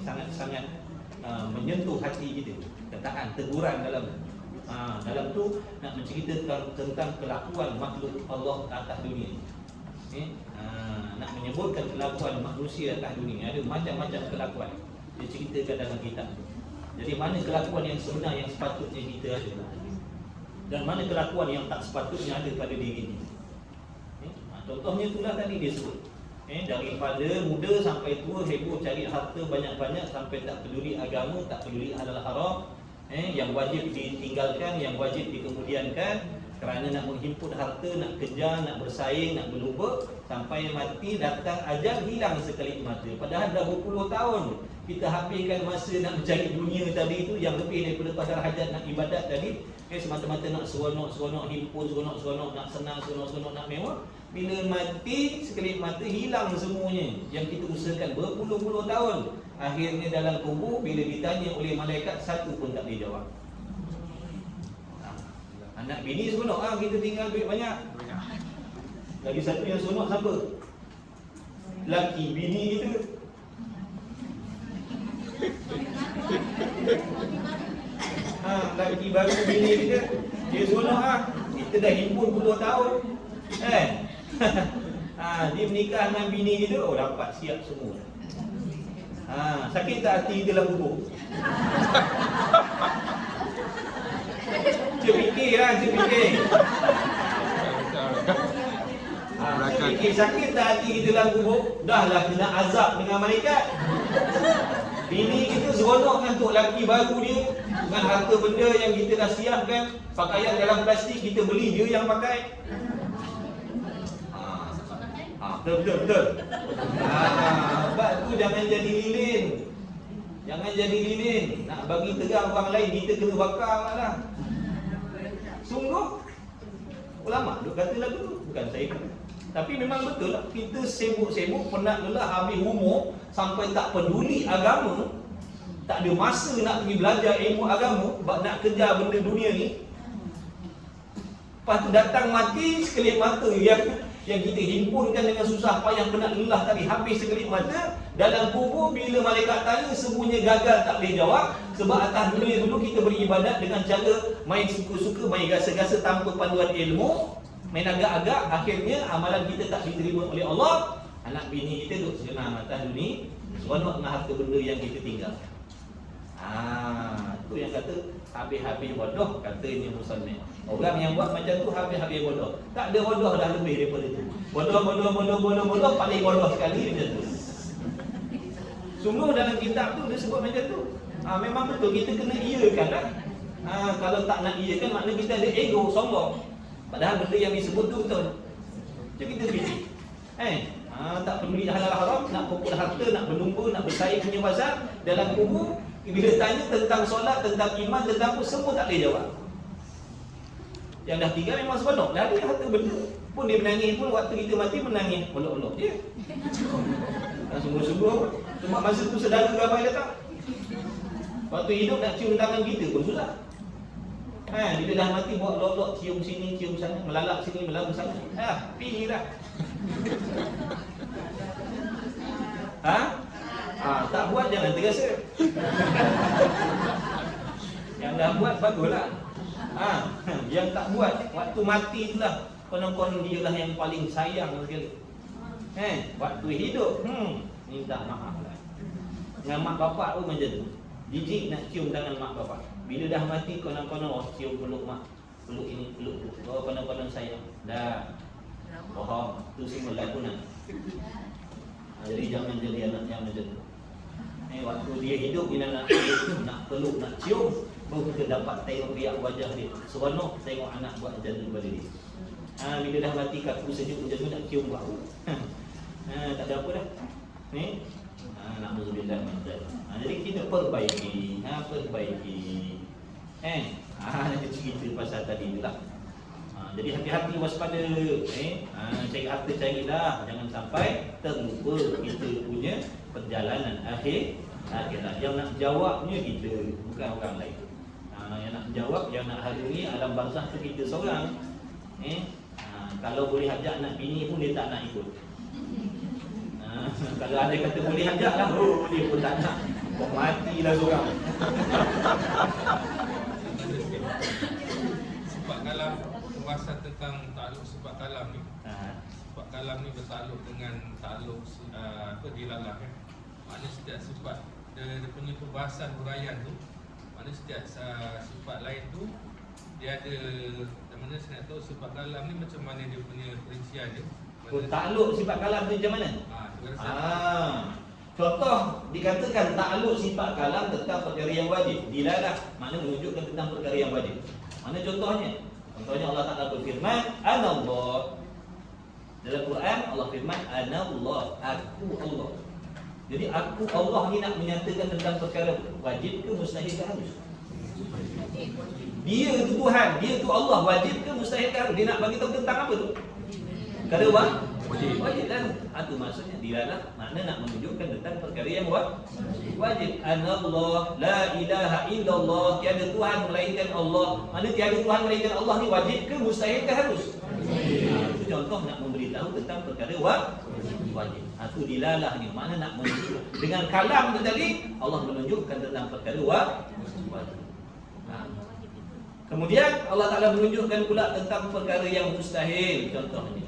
Sangat-sangat menyentuh hati kita. Katakan teguran dalam tu nak menceritakan tentang kelakuan makhluk Allah atas dunia. Nak menyebutkan kelakuan manusia atas dunia. Ada macam-macam kelakuan dia ceritakan dalam kitab tu. Jadi mana kelakuan yang sebenar yang sepatutnya kita ada, dan mana kelakuan yang tak sepatutnya ada pada diri kita. Contohnya itulah tadi dia sebut. Daripada muda sampai tua heboh cari harta banyak-banyak sampai tak peduli agama, tak peduli halal haram. Yang wajib ditinggalkan, yang wajib dikemudiankan kerana nak menghimpun harta, nak kejar, nak bersaing, nak berlumba, sampai mati datang ajal hilang sekelip mata. Padahal dah berpuluh tahun kita habiskan masa nak mencari dunia tadi itu yang lebih daripada qadar hajat nak ibadat tadi. Semata-mata nak seronok-seronok himpun, seronok-seronok nak senang, seronok-seronok nak mewah. Bila mati sekelip mata hilang semuanya yang kita usahakan berpuluh-puluh tahun. Akhirnya dalam kubur bila ditanya oleh malaikat, satu pun tak boleh jawab. Anak bini seronok kita tinggal duit banyak. Lagi satu yang seronok siapa? Laki bini kita. Laki baru bini kita, dia seronok kita dah himpun puluh tahun. Dia menikah dengan bini kita, dapat siap semua. Sakit tak hati dalam kubur? Fikir. Fikir sakit tak hati kita dalam kubur? Dah lah kena azab dengan malaikat. Bini kita seronok kan untuk laki baru dia dengan harta benda yang kita dah siapkan, pakaian dalam plastik kita beli dia yang pakai. Betul. Sebab tu jangan jadi lilin. Nak bagi tegang orang lain, kita kena bakar lah. Sungguh ulama duk kata lagu tu, bukan saya kata. Tapi memang betul lah, kita sibuk-sibuk, penat lelah, habis umur, sampai tak peduli agama, tak ada masa nak pergi belajar ilmu agama, nak kejar benda dunia ni. Lepas tu datang mati sekelip mata yang kita himpunkan dengan susah payah penat lelah tadi, habis sekelip mata. Dalam kubur bila malaikat tanya semuanya gagal, tak boleh jawab. Sebab atas dunia dulu kita beribadat dengan cara main suka-suka, main gasa-gasa tanpa panduan ilmu, main agak-agak, akhirnya amalan kita tak diterima oleh Allah. Anak bini kita duduk senang atas dunia, seronok dengan harta benda yang kita tinggal. Itu yang kata habis-habis bodoh, katanya Muslimin. Orang yang buat macam tu habis-habis bodoh. Tak ada bodoh dah lebih daripada tu. Bodoh, paling bodoh sekali macam tu. Sungguh dalam kitab tu dia sebut macam tu. Memang betul kita kena iakan lah. Kalau tak nak iakan maknanya kita ada ego, sombong. Padahal benda yang disebut tu betul. Jadi kita fikir. Tak peduli halal haram, nak kumpul harta, nak berlumba, nak bersaing punya pasal dalam kubur. Bila tanya tentang solat, tentang iman, tentang apa, semua tak boleh jawab. Yang dah tinggal memang seronok. Dah ada harta benda. Pun dia menangis pun waktu kita mati menangis olok-olok je. Sungguh-sungguh. Cuma masa tu saudara ramai datang. Waktu hidup nak cium tangan kita pun susah. Bila dah mati buat lolok, cium sini, cium sana, melalak sini, melalak sana. Pergi dah. Tak buat jangan terasa. Yang dah buat baguslah. Yang tak buat waktu mati itulah konon-konon dia lah yang paling sayang sekali. Waktu hidup minta maaf lah. Dengan mak bapak pun macam tu. Jijik nak cium tangan mak bapak. Bila dah mati konon-konon cium peluk mak, peluk ini, peluk tu. Konon-konon sayang. Dah. Bohong. Tu semua lakonan. Jadi jangan jadi anak yang macam tu. Waktu dia hidup, dia nak peluk, nak cium, baru kita dapat tengok riak wajah dia. Seronok tengok anak buat macam tu pada dia. Bila dah mati kaku sejuk macam tu nak cium baru. Tak ada apa dah. Na'udzubillah min dzalik. Jadi kita perbaiki, nanti cerita pasal tadi tu lah. Jadi hati-hati, waspada. Cari harta, carilah. Jangan sampai terlupa kita punya perjalanan akhirat. Yang nak jawabnya kita, bukan orang lain. Yang nak jawab, yang nak harungi alam barzakh tu kita seorang. Kalau boleh ajak anak bini pun dia tak nak ikut. Kalau ada kata boleh ajak lah, dia pun tak nak. Kau matilah seorang. Sebab kalam pembahasan tentang takluk sifat kalam ni. Sifat kalam ni bertakluk dengan takluk dilalah kan. Maknanya setiap sifat dia punya pembahasan huraian tu, maknanya setiap sifat lain tu dia ada, mana saya nak tahu sifat kalam ni macam mana dia punya perincian dia. Takluk sifat kalam tu macam mana? Contoh dikatakan takluk sifat kalam tentang perkara yang wajib. Dilalah makna menunjukkan tentang perkara yang wajib. Mana contohnya? Contohnya Allah Ta'ala berfirman, Anallah. Dalam Quran Allah firman, Anallah, aku Allah. Jadi aku Allah ni nak menyatakan tentang perkara wajib ke mustahil ke harus? Dia tu Tuhan, dia tu Allah, wajib ke mustahil ke harus? Dia nak bagi tahu tentang apa tu? Perkara wajib lah. Itu maksudnya dilalah makna nak menunjukkan tentang perkara yang wajib. Anallah, la ilaha illallah, tiada Tuhan melainkan Allah. Mana tiada Tuhan melainkan Allah ni wajib ke mustahil ke harus? Itu contoh nak memberitahu tentang perkara wajib. Itu dilalah ni, mana nak menunjukkan dengan kalam tu tadi Allah menunjukkan tentang perkara wajib. Kemudian Allah Ta'ala menunjukkan pula tentang perkara yang mustahil. Contohnya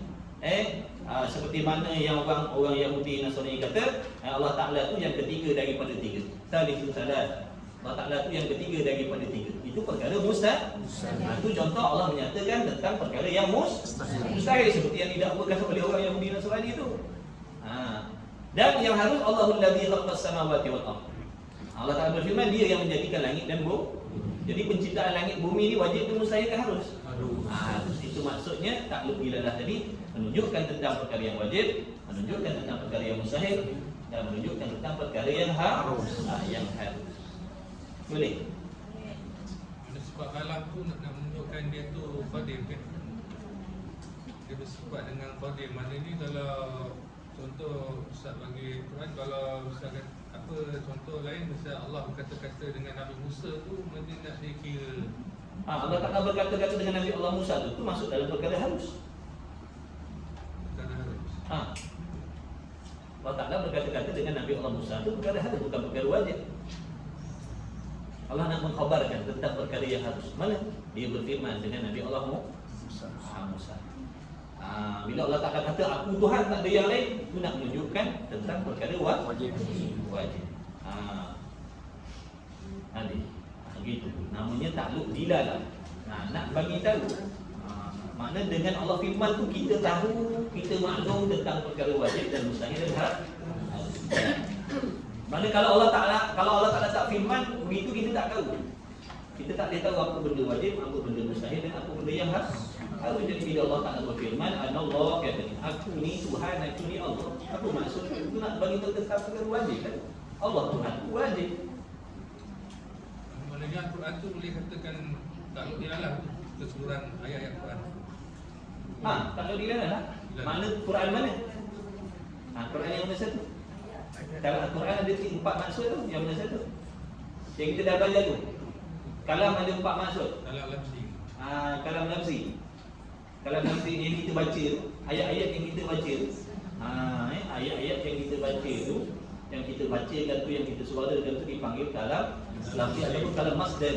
seperti mana yang orang Yahudi Nasrani kata, Allah Ta'ala tu yang ketiga daripada tiga. Salisu salat. Allah Ta'ala tu yang ketiga daripada tiga. Itu perkara mustahil. Itu contoh Allah menyatakan tentang perkara yang mustahil, seperti yang didakwakan oleh orang Yahudi Nasrani itu. Dan yang harus, Allahul ladzi khalaqas samawati wal ardh. Allah Ta'ala berfirman, dia yang menjadikan langit dan bumi. Jadi penciptaan langit bumi ni wajib ke mustahil ke harus? Itu maksudnya takluk dilalah tadi menunjukkan tentang perkara yang wajib, menunjukkan tentang perkara yang mustahil, dan menunjukkan tentang perkara yang harus. Boleh? Sifat kalam tu nak menunjukkan dia tu qadim kan. Dia bersifat dengan qadim. Maknanya kalau contoh Ustaz bagi Quran, kalau Ustaz kata apa contoh lain, misal Allah berkata-kata dengan Nabi Musa tu, mesti nak dikira Allah Ta'ala berkata-kata dengan Nabi Allah Musa tu masuk dalam perkara harus. perkara harus. Allah Ta'ala berkata-kata dengan Nabi Allah Musa tu perkara harus, bukan perkara wajib. Allah nak mengkhabarkan tentang perkara yang harus. Mana? Dia berfirman dengan Nabi Allah Musa. Bila Allah Ta'ala kata aku Tuhan, tak ada yang lain, itu nak menunjukkan tentang perkara wajib. Begitu. Namanya takluk dilalah. Nak bagi tahu. Makna dengan Allah firman tu kita tahu, kita maklum tentang perkara wajib dan mustahil dan harus. Makna kalau Allah Ta'ala tak firman, begitu kita tak tahu. Kita tak boleh tahu apa benda wajib, apa benda mustahil dan apa benda yang harus. Jadi bila Allah Ta'ala berfirman, Anallah, katanya, aku ni Tuhan, aku ni Allah. Apa maksud? Itu nak bagi tahu tentang perkara wajib kan? Allah Tuhan itu wajib. Maknanya Al-Quran tu boleh katakan takluk dilalah keseluruhan ayat-ayat Quran. Takluk dilalah lah. Makna Quran mana? Quran yang mana satu? Dalam Al-Quran ada 4 maksud tu. Yang mana satu? Yang kita dah belajar tu. Kalam ada 4 maksud. Kalau lafzi. Kalam lafzi. Kalam lafzi yang kita baca tu, ayat-ayat yang kita baca tu. Ayat-ayat yang kita baca tu, yang kita bacakan tu, yang kita suarakan tu dipanggil kalam lafzi ataupun kalam masdar.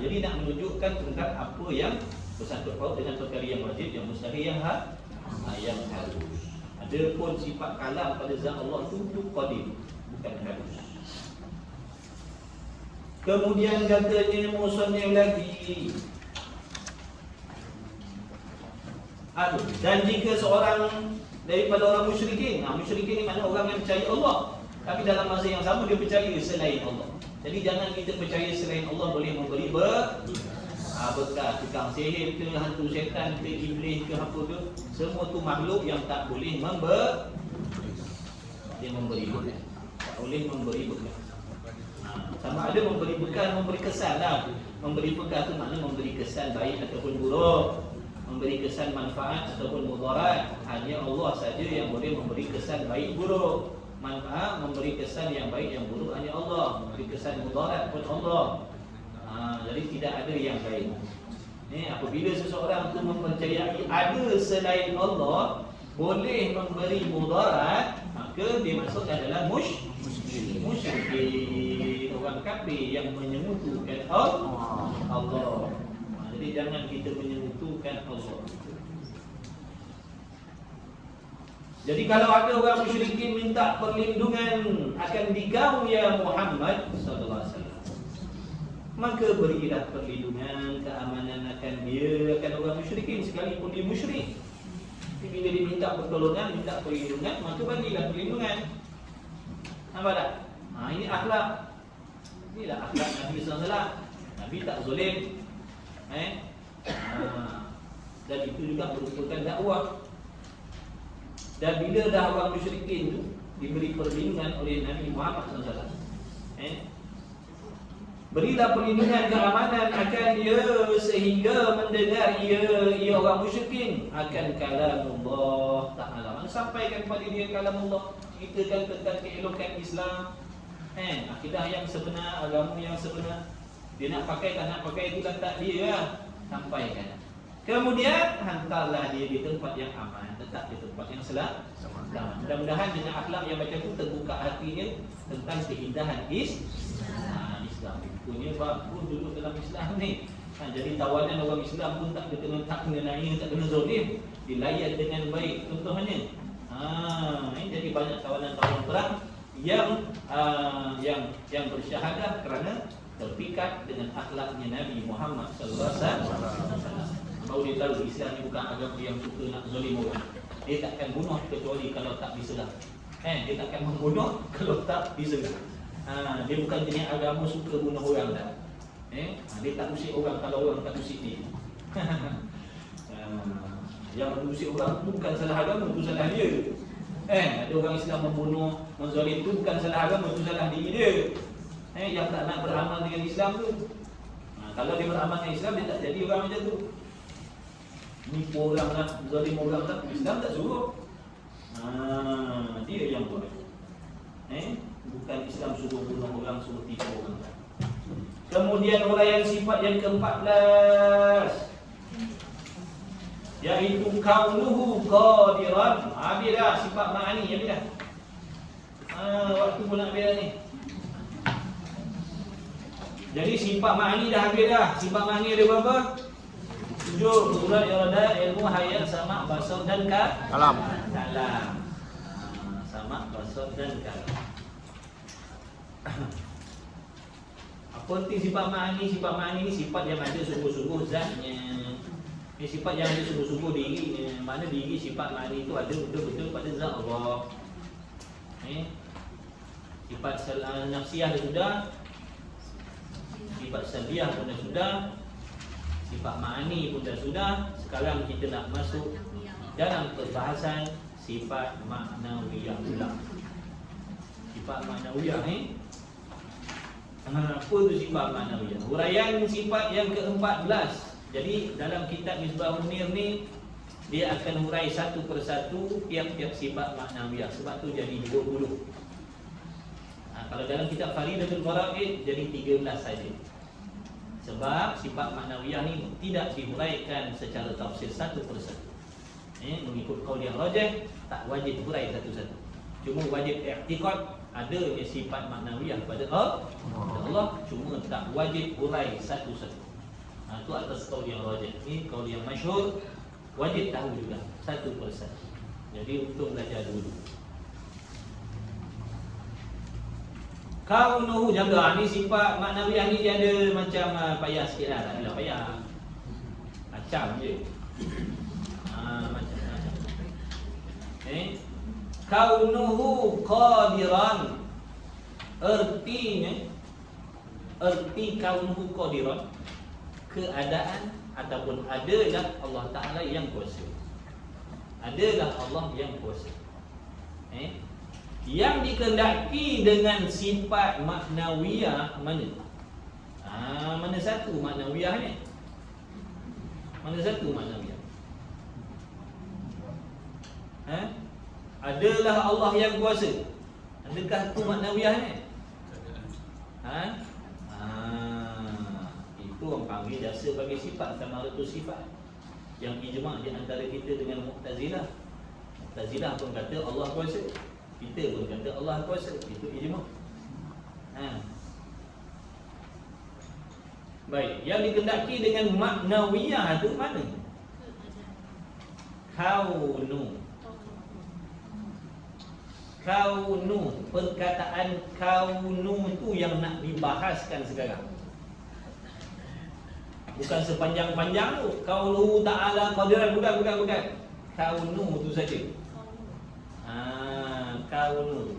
Jadi nak menunjukkan tentang apa yang bersangkut paut dengan perkara yang wajib, yang mustahil, yang yang harus. Adapun sifat kalam pada zat Allah tu qadim, bukan harus. Kemudian katanya musannif lagi, dan jika seorang daripada orang musyrikin, musyrikin ni mana orang yang percaya Allah, tapi dalam masa yang sama dia percaya selain Allah. Jadi jangan kita percaya selain Allah boleh memberi berkah. Tukang sihir ke, hantu syaitan ke, iblis ke, apa ke, semua tu makhluk yang tak boleh memberi berkah. Tak boleh memberi berkah. Sama ada memberi berkah, memberi kesan lah. Memberi berkah tu makna memberi kesan baik ataupun buruk, memberi kesan manfaat ataupun mudarat. Hanya Allah saja yang boleh memberi kesan baik buruk. Manfaat, memberi kesan yang baik yang buruk hanya Allah. Memberi kesan mudarat pun Allah. Jadi tidak ada yang lain. Apabila seseorang tu mempercayai ada selain Allah boleh memberi mudarat, maka dia masuk adalah musyrik, orang kafir yang menyemutukan Allah. Jadi jangan kita menyemutukan Allah. Jadi kalau ada orang musyrikin minta perlindungan akan dikau ya Muhammad sallallahu alaihi wasallam, maka berilah perlindungan, keamanan akan dia, akan orang musyrikin sekalipun dia musyrik. Jadi bila dia minta pertolongan, minta perlindungan, maka bagilah perlindungan. Nampak tak? Ini akhlak. Inilah akhlak Nabi SAW. Nabi tak zalim. Dan itu juga merupakan dakwah. Dan bila dah orang musyrikin tu diberi perlindungan oleh Nabi Muhammad SAW, berilah perlindungan, keamanan akan dia sehingga mendengar ia orang musyrikin akan kalamullah Ta'ala. Sampaikan kepada dia kalamullah, ceritakan tentang keelokan Islam, akidah yang sebenar, agama yang sebenar. Dia nak pakai tak nak pakai itu tak dia lah. Sampaikan. Kemudian hantarlah dia di tempat yang aman, tetap di tempat yang selamat. Mudah-mudahan dengan akhlak yang macam itu terbuka hatinya tentang keindahan Islam. Punya bagus duduk dalam Islam ni. Jadi tawanan orang Islam pun tak kena naik, tak kena zalim, dilayan dengan baik. Contohnya, jadi banyak tawanan-tawanan perang yang bersyahadah kerana terpikat dengan akhlaknya Nabi Muhammad sallallahu alaihi wasallam. Baru dia tahu Islam ni bukan agama yang suka nak zalim orang. Dia takkan bunuh kecuali kalau tak diserang. Dia takkan membunuh kalau tak diserang. Dia bukan jenis agama suka bunuh orang dah. Dia tak usik orang kalau orang tak usik dia. Yang usik orang tu bukan salah agama, tu salah dia. Ada orang Islam membunuh, menzalim tu bukan salah agama, tu salah diri dia. Yang tak nak beramal dengan Islam tu, kalau dia beramal dengan Islam, dia tak jadi orang macam tu. Nipu orang lah, zalim orang lah, Islam tak suruh. Dia yang buat. Bukan Islam suruh bunuh orang, suruh tipu orang. Kemudian uraian sifat yang ke-14, yaitu kaunuhu qadiran. Habis dah sifat ma'ani, habis dah. Waktu pun nak habis ni. Jadi sifat ma'ani dah habis dah. Sifat ma'ani ada berapa? 7. Qudrah, irada, ilmu, hayat, sama', basar dan kalam. Sama', basar dan kalam. Apa arti sifat ma'ani? Sifat ma'ani ni sifat yang ada sungguh-sungguh zatnya. Ini sifat yang ada sungguh-sungguh dirinya. Mana diri sifat ma'ani itu ada betul-betul pada zat Allah. Sifat nafsiyah dah sudah, sifat salbiyah pun dah sudah, sifat ma'ani pun dah sudah. Sekarang kita nak masuk dalam perbahasan sifat maknawiyah pula. Sifat maknawiyah ni, apa tu sifat maknawiyah? Huraian sifat yang ke-14. Jadi dalam kitab Misbah Munir ni, dia akan hurai satu persatu tiap-tiap sifat maknawiyah. Sebab tu jadi 20. Kalau dalam kitab Faridatul Faraid jadi 13 saja. Sebab sifat maknawiyah ni tidak dihuraikan secara tafsir satu persatu. Mengikut qaul yang rajih tak wajib hurai satu-satu. Cuma wajib i'tiqad adanya sifat maknawiyah pada Allah, cuma tak wajib hurai satu-satu. Itu atas qaul yang rajih. Ini qaul yang masyhur, wajib tahu juga satu persatu. Jadi untuk belajar dulu. Kaunuhu jaga ni sifat maknawiyah ni dia ada macam payah sikit lah, tak adalah payah. Macam je. Macam. Kaunuhu qadiran. Erti kaunuhu qadiran, keadaan ataupun adalah Allah Ta'ala yang kuasa. Adalah Allah yang kuasa. Yang dikehendaki dengan sifat maknawiyah mana? Mana satu maknawiyah ni? Mana satu maknawiyah? Adalah Allah yang kuasa. Adakah itu maknawiyah ni? Itu orang panggil jasa bagi sifat, sama itu sifat. Yang ijma' di antara kita dengan Mu'tazilah. Mu'tazilah pun kata Allah kuasa, kita pun kata Allah kuasa. Itu ijma'. Baik, yang dikehendaki dengan maknawiyah itu mana? Kaunu, perkataan kaunu itu yang nak dibahaskan sekarang. Bukan sepanjang-panjang tu. Qauluhu ta'ala qadiran, bukan. Kaunu tu saja. Kaunu.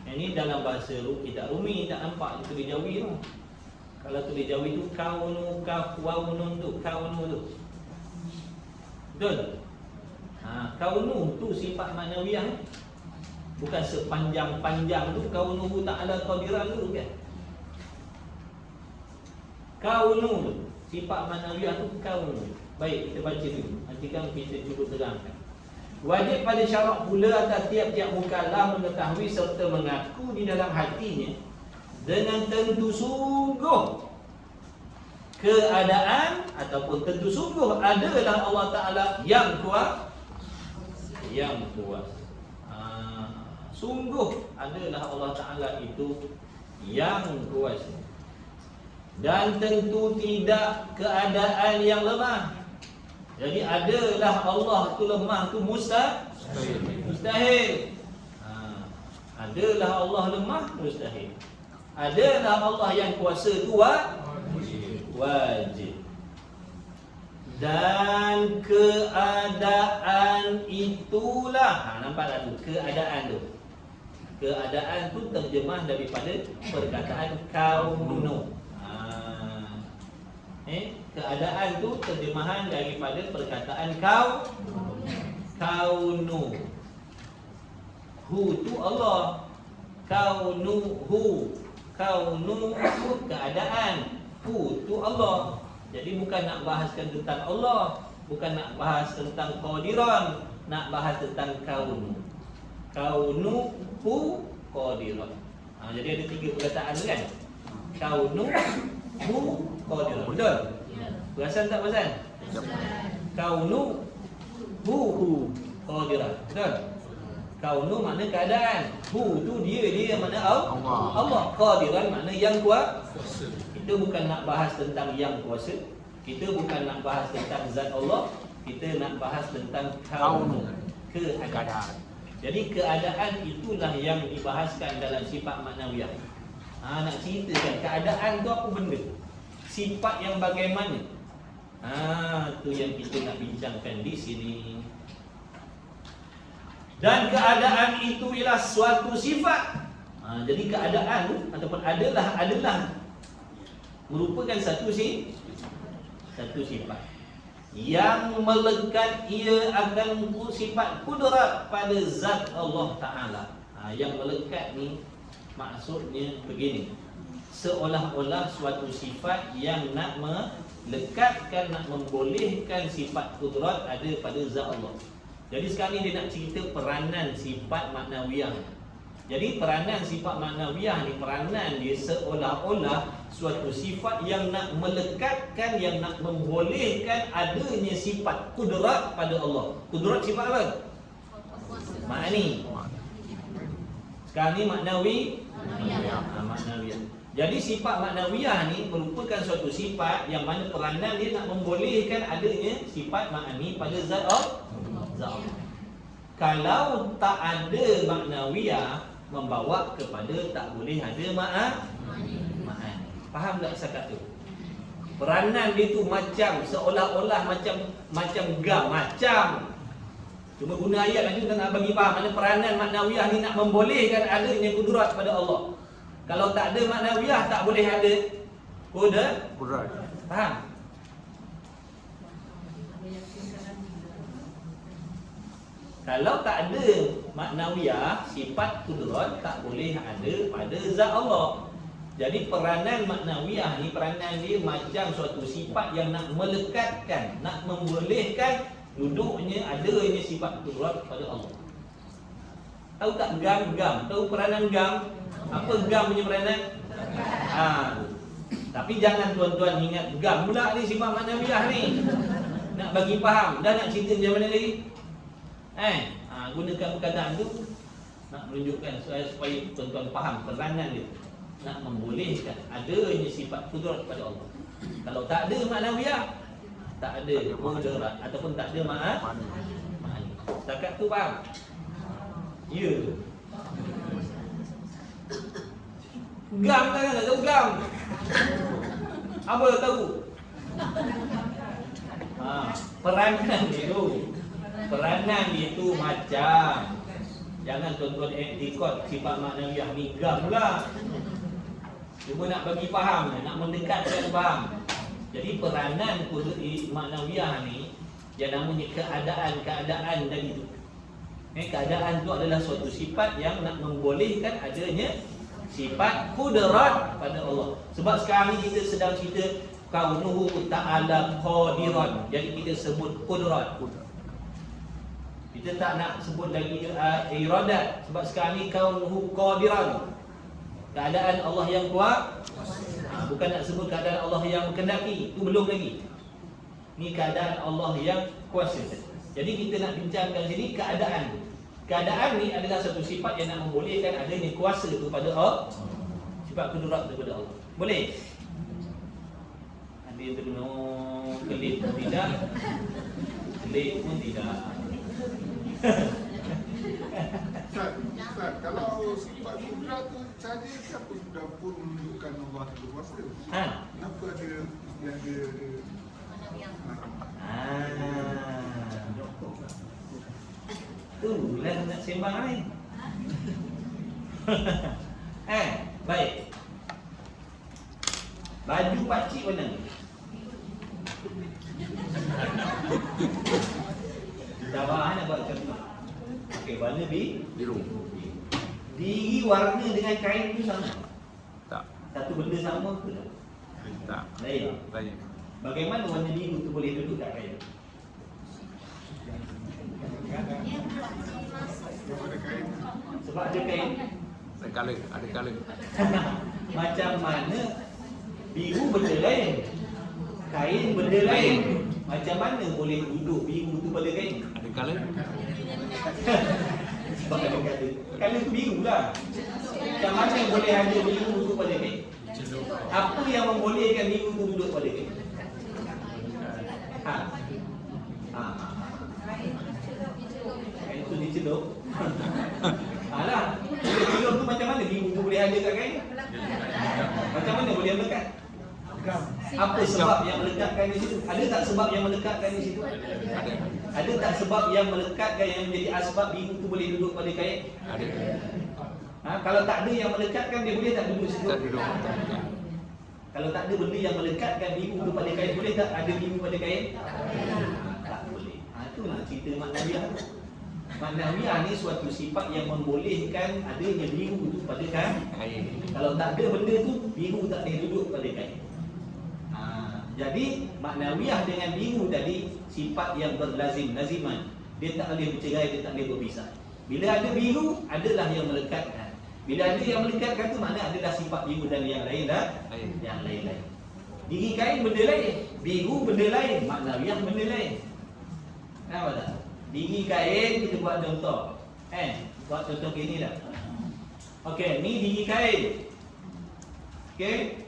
Ini dalam bahasa kita Rumi tak nampak tulis Jawi tu. Kalau tulis Jawi tu kaunu, kawaunun tu, kaunu tu. Betul? Kaunu tu sifat maknawiyah. Bukan sepanjang-panjang tu kaunuhu ta'ala qadiran tu kan. Kaunu tu sifat maknawiyah tu kaunu. Baik, kita baca dulu. Nanti kan kita cuba terangkan. Wajib pada syarak pula atas tiap-tiap mukallaf mengetahui serta mengaku di dalam hatinya dengan tentu sungguh keadaan ataupun tentu sungguh adalah Allah Ta'ala yang kuat. Sungguh adalah Allah Ta'ala itu yang kuasa. Dan tentu tidak keadaan yang lemah. Jadi adalah Allah tu lemah tu mustahil. Adalah Allah lemah mustahil. Adalah Allah yang kuasa tu wajib. Dan keadaan itulah, nampak tak tu? Keadaan tu. Keadaan tu terjemah daripada perkataan kaunu. Keadaan tu terjemahan daripada perkataan kaunu. Hu tu Allah. Kaunuhu. Kaunuhu keadaan. Hu tu Allah. Jadi bukan nak bahaskan tentang Allah, bukan nak bahas tentang qadiran, nak bahas tentang kaunu. Kaunuhu qadiran. Jadi ada 3 perkataan tu kan? Kaunuhu qadiran. Betul? Perasan tak perasan? Kaunuhu qadiran. Betul? Kaunu makna keadaan. Hu tu dia makna Allah. Qadiran makna yang kuat. Kita bukan nak bahas tentang yang kuasa. Kita bukan nak bahas tentang zat Allah. Kita nak bahas tentang kaunu, keadaan. Jadi keadaan itulah yang dibahaskan dalam sifat maknawiyah. Nak ceritakan keadaan tu apa benda, sifat yang bagaimana. Tu yang kita nak bincangkan di sini. Dan keadaan itu ialah suatu sifat. Jadi keadaan tu ataupun adalah merupakan satu sifat yang melekat ia akan sifat kudrat pada zat Allah Ta'ala. Yang melekat ni maksudnya begini, seolah-olah suatu sifat yang nak melekatkan, nak membolehkan sifat kudrat ada pada zat Allah. Jadi sekarang ni dia nak cerita peranan sifat maknawiyah. Jadi peranan sifat maknawiyah ni, peranan dia seolah-olah suatu sifat yang nak melekatkan, yang nak membolehkan adanya sifat kudrat pada Allah. Kudrat sifat apa? Ma'ani. Sekarang ni maknawi. Maknawiyah. Jadi sifat maknawiyah ni merupakan suatu sifat yang mana peranan dia nak membolehkan adanya sifat ma'ani pada zat Allah. Kalau tak ada maknawiyah, membawa kepada tak boleh ada ma'ani. Faham tak cakap tu? Peranan dia tu macam seolah-olah macam gam, macam. Cuma guna ayat lagi kita nak bagi faham mana peranan maknawiyah ni nak membolehkan adanya kudrat pada Allah. Kalau tak ada maknawiyah, tak boleh ada kudrat. Faham? Kalau tak ada maknawiyah, sifat kudrat tak boleh ada pada zat Allah. Jadi peranan maknawiyah ni, peranan dia macam suatu sifat yang nak melekatkan, nak membolehkan duduknya, adanya sifat kudrat pada Allah. Tahu tak gam? Tahu peranan gam? Apa gam punya peranan? Tapi jangan tuan-tuan ingat gam pula ni sifat maknawiyah ni. Nak bagi faham, dah nak cerita macam mana lagi? Gunakan perkataan tu nak menunjukkan supaya tuan-tuan faham peranan dia, nak membolehkan adanya sifat kudrat pada Allah. Kalau tak ada maknawiyah, tak ada kudrat ataupun tak ada ma'ani. Setakat tu faham? Ya. Gam kan, tak tahu gam. Apa tahu? Peranan dia tu. Peranan dia tu macam, jangan tuan-tuan iktikad sifat maknawiyah ni gam pula. Cuma nak bagi faham, nak mendekatkan faham. Jadi peranan maknawiyah ni yang namanya keadaan tadi tu. Keadaan tu adalah suatu sifat yang nak membolehkan adanya sifat kudrat pada Allah. Sebab sekarang ni kita sedang cerita kaunuhu ta'ala qadiran. Jadi kita sebut kudrat. Kita tak nak sebut lagi iradat. Sebab sekarang ni kaunuhu qadiran, keadaan Allah yang kuat. Bukan nak sebut keadaan Allah yang menghendaki, itu belum lagi. Ni keadaan Allah yang kuasa. Jadi kita nak bincangkan sini keadaan. Keadaan ni adalah satu sifat yang nak membolehkan adanya kuasa kepada Allah, sifat kudrat kepada Allah. Boleh? Ada yang terdengar kelip pun tidak, kelip pun tidak. Ustaz, kalau sifat kudrat tu saja, siapa sudah pun menunjukkan Allah berkuasa? Kenapa ada yang dia itulah nak sembang ni. Baik. Baju pakcik warna ni? Jawab nak buat macam tu. Okey, warna biru. Diri warna dengan kain tu sama? Tak. Satu benda sama ke tak? Tak. Lain. Bagaimana warna biru tu boleh duduk kat kain? Sebab ada kain. Ada color. Macam mana biru benda lain, kain benda lain. Macam mana boleh duduk biru tu pada kain? Ada color. Sebab ada color. Color tu biru lah. Macam mana boleh ada biru tu pada kain? Apa yang membolehkan biru tu duduk pada kain? Kain tu dicelup. Alah, celup tu macam mana biru tu boleh ada kat kain? Macam mana boleh melekat? Apa sebab yang melekatkan di situ? Ada tak sebab yang melekatkan di situ? Ada tak sebab yang melekatkan yang menjadi asbab biru tu boleh duduk pada kain? Ada. Kalau tak ada yang melekatkan, dia boleh tak duduk situ? Tak duduk. Kalau tak ada benda yang melekatkan biru tu pada kain, boleh tak ada biru pada kain? Tak boleh. Itulah cerita maknawiyah. Maknawiyah ni suatu sifat yang membolehkan adanya biru tu pada kain. Kalau tak ada benda tu, biru tak boleh duduk pada kain. Jadi maknawiyah dengan biru tadi sifat yang laziman. Dia tak boleh bercerai, dia tak boleh berpisah. Bila ada biru, adalah yang melekatkan. Bila ada yang melekatkan tu makna adalah sifat biru dan yang lain dah. Lain. Yang lain-lain. Diri kain benda lain, biru benda lain, maknawiah benda lain. Nampak tak? Diri kain kita buat contoh. Buat contoh gini dah. Okey, ni diri kain. Okey.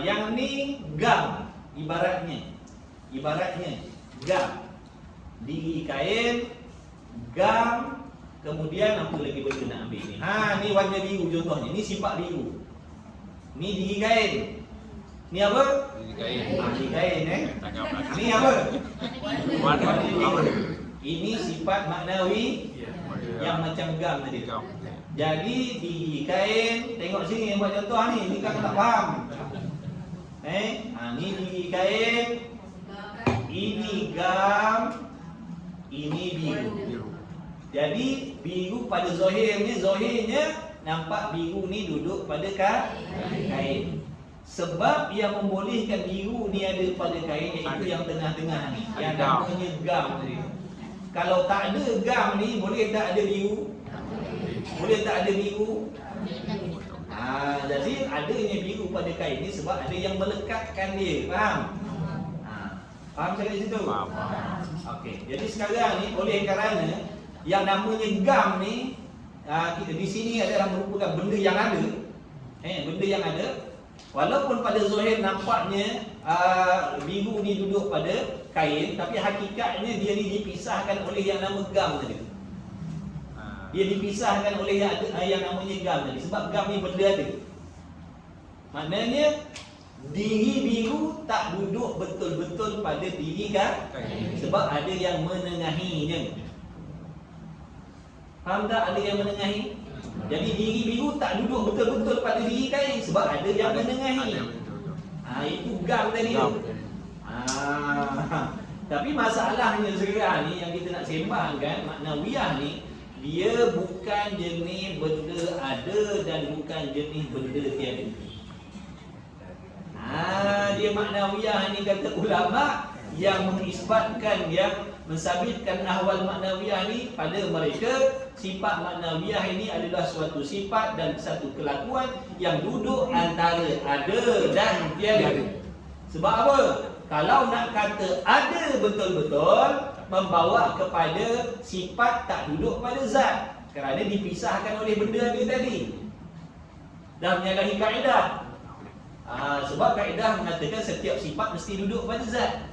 Yang ni gam ibaratnya. Gam. Diri kain, gam, kemudian apa lagi benda nak ambil ni? Ni warna biru contohnya. Ni sifat biru. Ni diri kain. Ni apa? Diri kain. Diri kain Tangkap lah. Ni apa? Warna apa? Ini sifat maknawi yang macam gam tadi. Gam. Jadi diri kain, tengok sini yang buat contoh ni, ni kan tak faham. Ni diri kain, ini gam, ini biru. Biru. Jadi biru pada zahirnya nampak biru ni duduk pada kain. Sebab yang membolehkan biru ni ada pada kain iaitu yang tengah-tengah ni, yang namanya gam tadi. Kalau tak ada gam ni, boleh tak ada biru? Boleh tak ada biru? Jadi adanya biru pada kain ni sebab ada yang melekatkan dia, faham? Faham saya kat situ? Faham. Okey, jadi sekarang ni oleh kerana yang namanya gam ni kita di sini adalah merupakan benda yang ada. Benda yang ada. Walaupun pada zahir nampaknya biru ni duduk pada kain, tapi hakikatnya dia ni dipisahkan oleh yang nama gam tadi. Dia dipisahkan oleh yang namanya gam tadi. Sebab gam ni benda ada. Maknanya diri biru tak duduk betul-betul pada diri kan? Sebab ada yang menengahinya. Faham tak ada yang menengahi? Jadi diri biru tak duduk betul-betul pada diri kain sebab ada yang menengahi. Itu gam tadi tu. Tapi masalahnya sekarang ni yang kita nak sembangkan, maknawiyah ni dia bukan jenis benda ada dan bukan jenis benda tiada. Dia maknawiyah ni kata ulama yang mengisbatkan, yang mensabitkan ahwal maknawiyah ni pada mereka. Sifat maknawiyah ini adalah suatu sifat dan satu kelakuan yang duduk antara ada dan tiada. Sebab apa? Kalau nak kata ada betul-betul, membawa kepada sifat tak duduk pada zat, kerana dipisahkan oleh benda ada tadi. Dah menyalahi kaedah. Sebab kaedah mengatakan setiap sifat mesti duduk pada zat.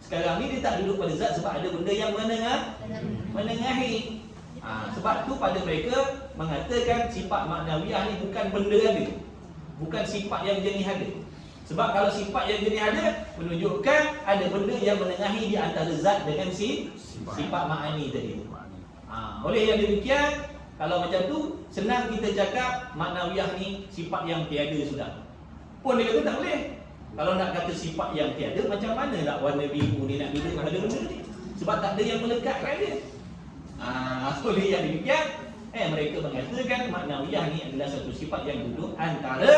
Sekarang ni dia tak duduk pada zat sebab ada benda yang menengahi. Sebab tu pada mereka mengatakan sifat maknawiyah ni bukan benda ada, bukan sifat yang jenis ada. Sebab kalau sifat yang jenis ada, menunjukkan ada benda yang menengahi di antara zat dengan sifat ma'ani tadi. Oleh yang demikian, kalau macam tu senang kita cakap maknawiyah ni sifat yang tiada sudah. Pun dia kata tak boleh. Kalau nak kata sifat yang tiada, macam mana nak warna biru ni nak duduk pada benda ni? Sebab tak ada yang melekatkan dia. Oleh yang demikian, mereka mengatakan maknawiyah ni adalah satu sifat yang duduk antara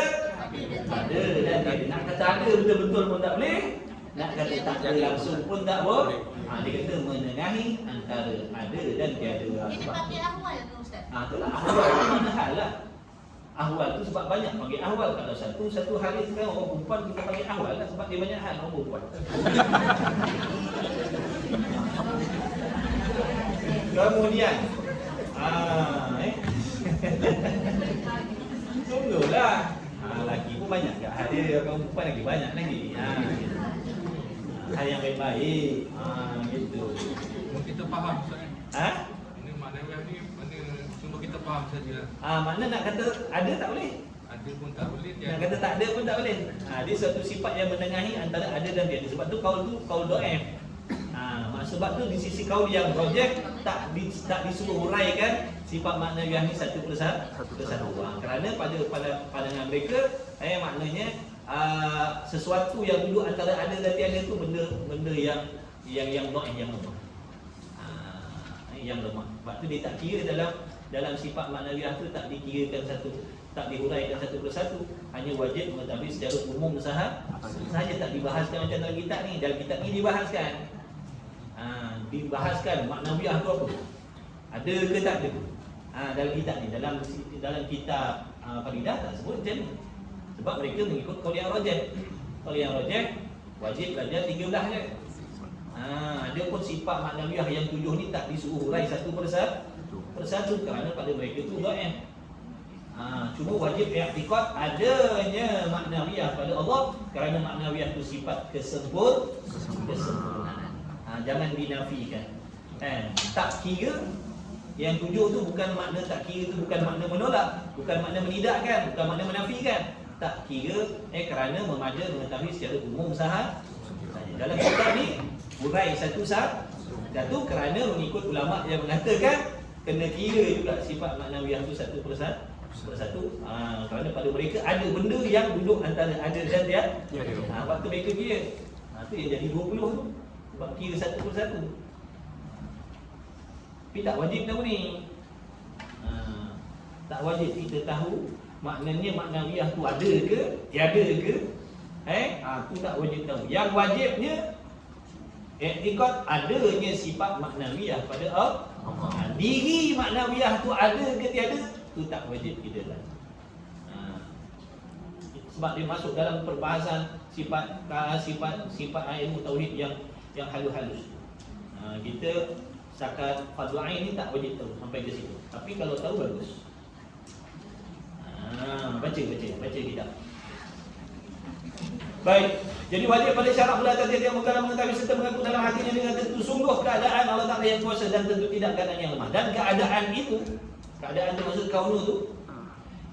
ada dan tiada. Nak kata ada betul-betul pun tak boleh, nak kata tak ada langsung pun tak boleh. Dia kata menengahi antara ada dan tiada. Kita pakai ahwal ke Ustaz? Itulah ahwal tu mana hal lah. Ahwal tu sebab banyak panggil ahwal. Kalau satu hari sekarang orang perempuan kita panggil ahwal lah sebab dia banyak hal orang perempuan. Kemudian sungguhlah lelaki pun banyak kat hal dia, orang perempuan lagi banyak lagi. Hal yang baik-baik gitu. Kita faham Ustaz. Ini maknawiyah ni mana cuma kita faham saja. Makna nak kata ada tak boleh. Ada pun tak boleh, Nak kata tak ada pun tak boleh. Dia suatu sifat yang menengahi antara ada dan tiada. Sebab tu kaul tu kaul dhaif. Sebab tu di sisi kaul yang rajih tak disuruh huraikan sifat maknawiyah ni satu persatu. Kerana pada pandangan mereka maknanya sesuatu yang duduk antara ada dan tiada tu benda yang dhaif, yang lemah. Yang lemah. Sebab tu dia tak kira dalam sifat maknawiyah tu tak dikirakan tak dihuraikan satu persatu, hanya wajib mengetahui secara umum sahaja, tak dibahaskan macam dalam kitab ni. Dalam kitab ni dibahaskan maknawiyah tu apa, ada ke tak ada. Dalam kitab ni, dalam kitab Faridah tak sebut macam ni. Sebab mereka mengikut qaul yang rajih. Qaul yang rajih wajib belajar 13 je. Dia pun sifat maknawiyah yang 7 ni tak disuruh hurai satu persatu kerana pada mereka tu dhaif. Cuma wajib i'tiqad adanya maknawiyah pada Allah kerana maknawiyah tu sifat kesempurnaan. Jangan dinafikan. Tak kira yang 7 tu bukan makna tak kira tu bukan makna menolak, bukan makna menidakkan, bukan makna menafikan. Tak kira kerana memaja mengetahui secara umum sahaja. Dalam kitab ni hurai satu kerana mengikut ulama yang mengatakan kena kira juga sifat maknawiyah tu satu persatu. Kerana pada mereka ada benda yang duduk antara ada dan tiada. Waktu mereka kira tu yang jadi 20 tu. Sebab kira satu persatu. Tapi tak wajib tahu ni. Tak wajib kita tahu maknanya maknawiyah tu ada ke tiada ke. Tu tak wajib tahu. Yang wajibnya i'tiqad adanya sifat maknawiyah pada Allah. Diri maknawiyah tu ada ke tiada, tu tak wajib kita tahu. Sebab dia masuk dalam perbahasan sifat ilmu tauhid yang halus-halus. Kita setakat fardu ain ni tak wajib tahu sampai ke situ. Tapi kalau tahu bagus. Baca kitab. Baik. Jadi wajib pada syarat belakang tiap-tiap mukallaf mengetahui serta mengaku dalam hatinya dengan tentu sungguh keadaan Allah Ta'ala yang kuasa dan tentu tidak keadaan yang lemah. Dan keadaan itu, keadaan itu maksud kaunu tu,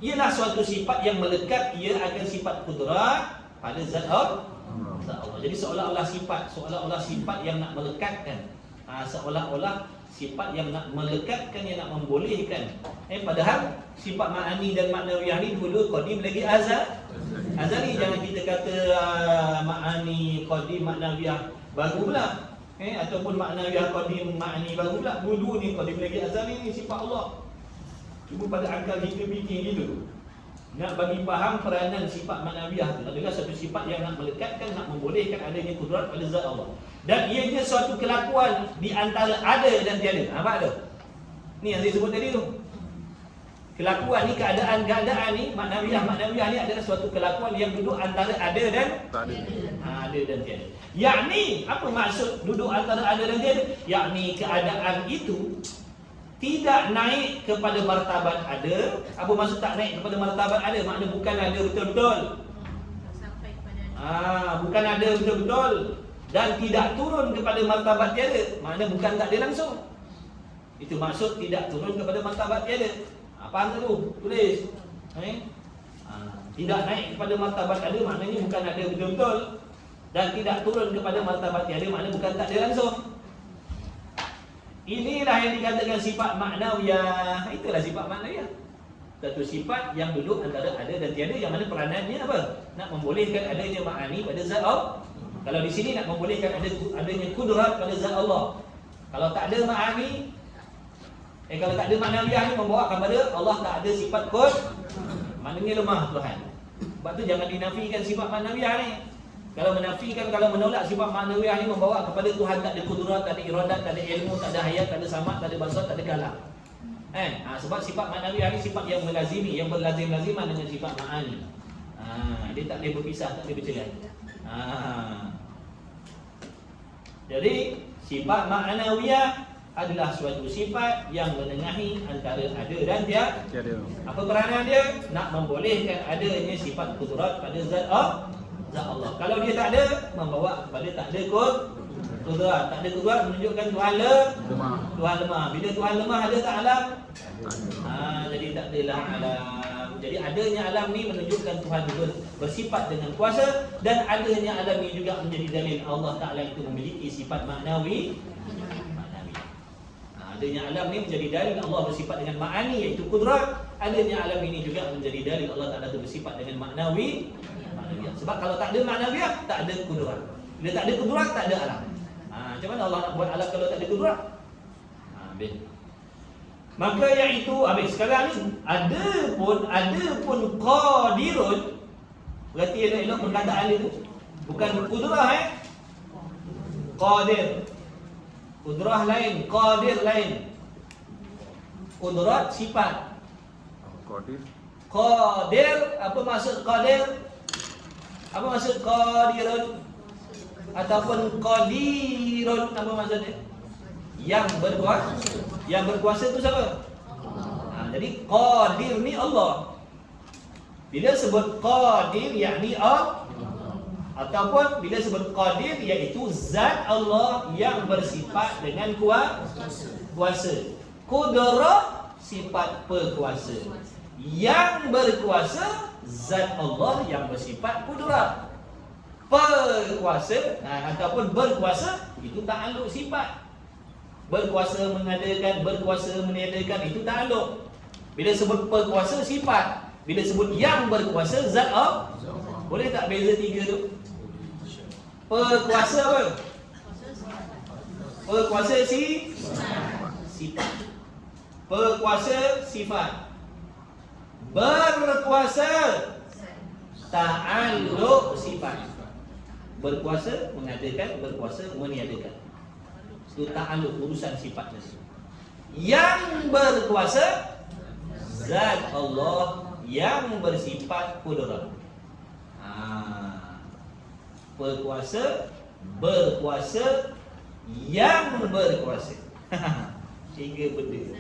ialah suatu sifat yang melekat ia akan sifat kudrat pada zat Allah. Jadi seolah-olah sifat yang nak melekatkan, seolah-olah sifat yang nak melekatkan, yang nak membolehkan. Padahal sifat ma'ani dan maknawiyah ni dulu qadim lagi azali. Jangan kita kata ma'ani qadim maknawiyah baru pula. Ataupun maknawiyah qadim ma'ani baru pula. Dulu ni qadim lagi azali ni sifat Allah. Cuma pada akal kita fikir gitu. Nak bagi faham peranan sifat maknawiyah tu adalah satu sifat yang nak melekatkan, nak membolehkan adanya kudrat pada zat Allah. Dan ianya suatu kelakuan di antara ada dan tiada. Apa ada? Ni yang saya sebut tadi tu. Kelakuan ni, keadaan ni, maknawiyah ni adalah suatu kelakuan yang duduk antara ada dan ada dan tiada. Yakni, apa maksud duduk antara ada dan tiada? Yakni keadaan itu tidak naik kepada martabat ada. Apa maksud tak naik kepada martabat ada? Makna bukan ada betul-betul. Sampai kepada bukan ada betul-betul. Dan tidak turun kepada martabat tiada. Makna bukan tak ada langsung. Itu maksud tidak turun kepada martabat tiada. Faham tak tu? Tulis. Tidak naik kepada martabat ada, maknanya bukan ada betul-betul. Dan tidak turun kepada martabat tiada, makna bukan tak ada langsung. Inilah yang dikatakan sifat maknawiyah. Itulah sifat maknawiyah. Satu sifat yang duduk antara ada dan tiada, yang mana peranannya apa? Nak membolehkan adanya ma'ani pada zat Allah. Kalau di sini nak membolehkan adanya kudrat pada zat Allah. Kalau tak ada ma'ani, kalau tak ada maknawiyah ni membawa kepada Allah tak ada sifat maknanya lemah Tuhan. Sebab tu jangan dinafikan sifat maknawiyah ni. Kalau menafikan, kalau menolak sifat maknawiyah ni membawa kepada Tuhan tak ada kudrat, tak ada iradat, tak ada ilmu, tak ada hayat, tak ada samad, tak ada basar, tak ada kalam. Sebab sifat maknawiyah ni sifat yang melazimi, yang berlazim-laziman dengan sifat ma'ani. Dia tak boleh berpisah, tak boleh bercerai. Jadi sifat maknawiyah adalah suatu sifat yang menengahi antara ada dan tiada. Apa peranan dia? Nak membolehkan adanya sifat kudrat pada zat Allah. Kalau dia tak ada, membawa kepada tak ada kudrat. Tak ada kudrat menunjukkan Tuhan lemah. Bila Tuhan lemah, ada tak alam? Jadi tak adalah alam. Jadi adanya alam ni menunjukkan Tuhan bersifat dengan kuasa, dan adanya alam ni juga menjadi dalil Allah Ta'ala itu memiliki sifat maknawi. Adanya alam ni menjadi dalil Allah bersifat dengan ma'ani, iaitu kudrat. Adanya alam ini juga menjadi dalil Allah Ta'ala itu bersifat dengan maknawiyah. Sebab kalau tak ada maknawiyah, tak ada kudrat. Bila tak ada kudrat, tak ada alam. Macam mana Allah nak buat alam kalau tak ada kudrat? Maka iaitu sekarang ni ada pun qadirun. Berarti elok perkataan itu bukan kudrah. Qadir. Kudrah lain, qadir lain. Kudrat sifat. Qadir. Qadir, apa maksud qadir? Apa maksud qadirun? Ataupun qadirun, apa maksudnya? Yang berkuasa. Yang berkuasa itu siapa? Jadi qadir ni Allah. Bila sebut qadir yakni Allah, ataupun bila sebut qadir iaitu zat Allah yang bersifat dengan kuasa. Qudrah sifat berkuasa. Yang berkuasa zat Allah yang bersifat qudrah. Berkuasa ataupun berkuasa itu takluk sifat. Berkuasa mengadakan, berkuasa meniadakan itu takluk. Bila sebut berkuasa sifat, bila sebut yang berkuasa zat Allah. Boleh tak beza tiga tu? Berkuasa apa? Berkuasa sifat. Berkuasa sifat. Berkuasa ta'alluq sifat. Berkuasa mengadakan, berkuasa meniadakan. Itu ta'alluq urusan sifat tadi. Yang berkuasa zat Allah yang bersifat qudrah. Berkuasa yang berkuasa. Tiga benda.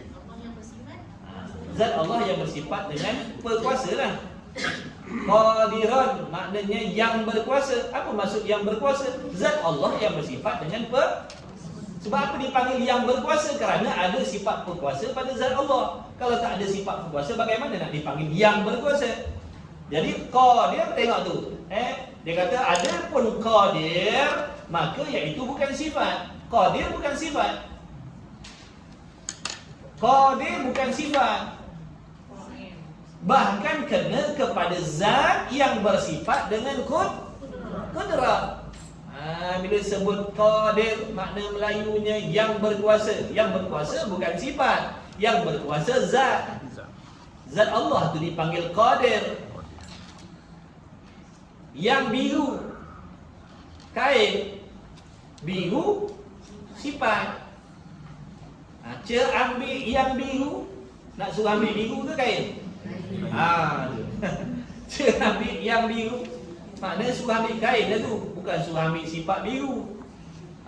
Zat Allah yang bersifat dengan berkuasa lah. Qadiran maknanya yang berkuasa. Apa maksud yang berkuasa? Zat Allah yang bersifat dengan Sebab apa dipanggil yang berkuasa? Kerana ada sifat berkuasa pada zat Allah. Kalau tak ada sifat berkuasa, bagaimana nak dipanggil yang berkuasa? Jadi qadir, tengok tu. Dia kata ada pun qadir, maka iaitu bukan sifat. Qadir bukan sifat. Qadir bukan sifat. Bahkan kena kepada zat yang bersifat dengan qudrah. Bila sebut qadir, makna Melayunya yang berkuasa. Yang berkuasa bukan sifat. Yang berkuasa zat. Zat Allah tu dipanggil qadir. Yang biru kain, biru sifat. Ambil yang biru, nak suruh ambil biru ke kain? Ambil yang biru, maknanya suruh ambil kain dah tu, bukan suruh ambil sifat biru.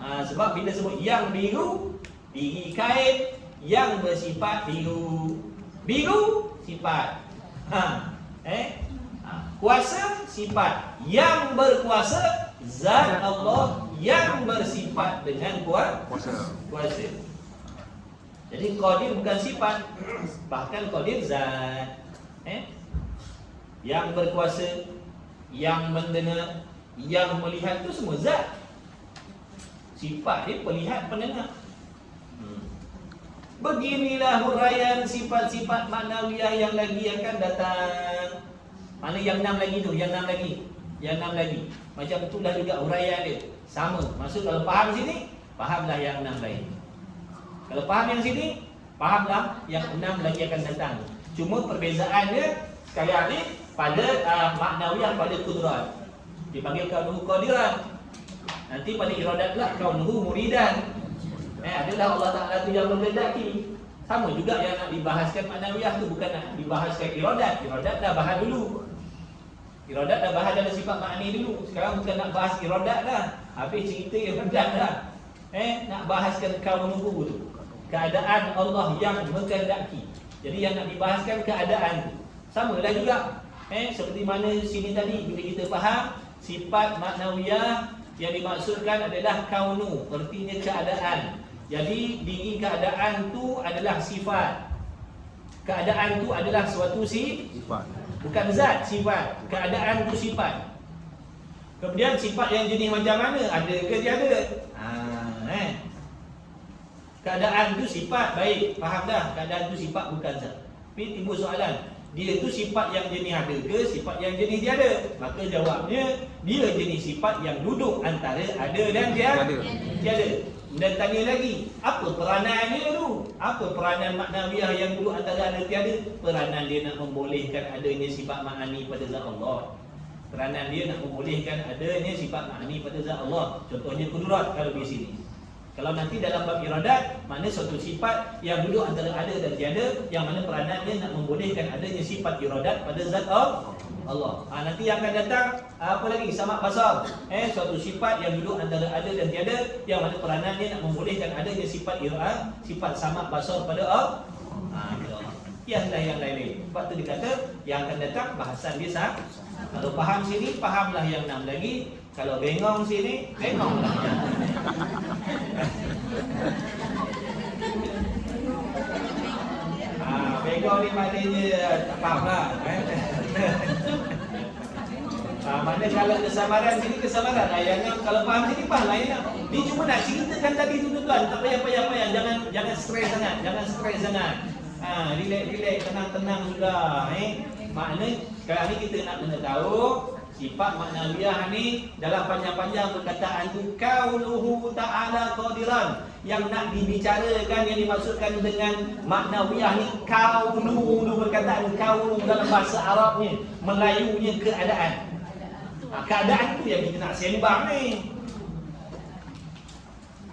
Sebab bila sebut yang biru, diri kain yang bersifat biru. Biru sifat. Kuasa sifat. Yang berkuasa zat Allah yang bersifat dengan kuasa. Jadi qadir bukan sifat, bahkan qadir zat. Yang berkuasa, yang mendengar, yang melihat itu semua zat. Sifat dia pelihat, pendengar. Beginilah huraian sifat-sifat maknawiyah yang lagi akan datang. Mana yang 6 lagi tu, yang 6 lagi. Macam itulah juga huraian dia. Sama. Maksud kalau faham sini, fahamlah yang 6 lain. Kalau faham yang sini, fahamlah yang 6 lagi akan datang. Cuma perbezaannya sekali lagi pada maknawiyah, pada qudrat. Dipanggil kaunuhu qadiran. Nanti pada iradat pula kaunuhu muridan. Adalah Allah Ta'ala tu yang menghendaki. Sama juga yang nak dibahaskan maknawiyah tu, bukan nak dibahaskan iradat. Iradat dah bahas dulu. Iradat dah bahas dalam sifat makni dulu. Sekarang bukan nak bahas iradat dah. Habis cerita iradat dah. Nak bahaskan kaunuhu tu, keadaan Allah yang menghendaki. Jadi yang nak dibahaskan keadaan tu. Sama lah juga. Seperti mana sini tadi bila kita faham sifat maknawiyah yang dimaksudkan adalah kaunu, artinya keadaan. Jadi diri keadaan tu adalah sifat. Keadaan tu adalah suatu sifat. Bukan zat, sifat. Keadaan tu sifat. Kemudian sifat yang jenis macam mana? Ada ke tiada? Keadaan tu sifat, baik, faham dah. Keadaan tu sifat bukan zat. Tapi timbul soalan, dia tu sifat yang jenis ada ke sifat yang jenis tiada? Maka jawabnya, dia jenis sifat yang duduk antara ada dan tiada. Dan tanya lagi, apa peranan dia tu? Apa peranan maknawiyah yang duduk antara ada tiada? Peranan dia nak membolehkan adanya sifat ma'ani pada zat Allah. Peranan dia nak membolehkan adanya sifat ma'ani pada zat Allah. Contohnya qudrat kalau di sini. Kalau nanti dalam bab iradat, mana suatu sifat yang duduk antara ada dan tiada, yang mana peranannya nak membolehkan adanya sifat iradat pada zat Allah. Nanti yang akan datang apa lagi? Sama basar. Suatu sifat yang duduk antara ada dan tiada, yang mana peranannya nak membolehkan adanya sifat iradat, sifat sama basar pada Allah. Ialah yang lain-lain. Sebab tu dia kata yang akan datang bahasan dia sah. Kalau faham sini, fahamlah yang 6 lagi. Kalau bengong sini, bengonglah yang bengong ni maknanya tak faham lah. Mana kalau kesamaran sini, kesamaran. Yang kalau faham sini, faham lah. Dia cuma nak ceritakan tadi tu tuan. Tak payah-payah. Jangan stres sangat. Relax, tenang sudah. Makna sekarang ni kita nak kena tahu sifat maknawiyah ni dalam panjang-panjang perkataan tu qauluhu ta'ala qadiran. Yang nak dibicarakan, yang dimaksudkan dengan maknawiyah ni qauluhu, perkataan qaulu dalam bahasa Arabnya, Melayunya keadaan. Keadaan tu yang kita nak sembang ni.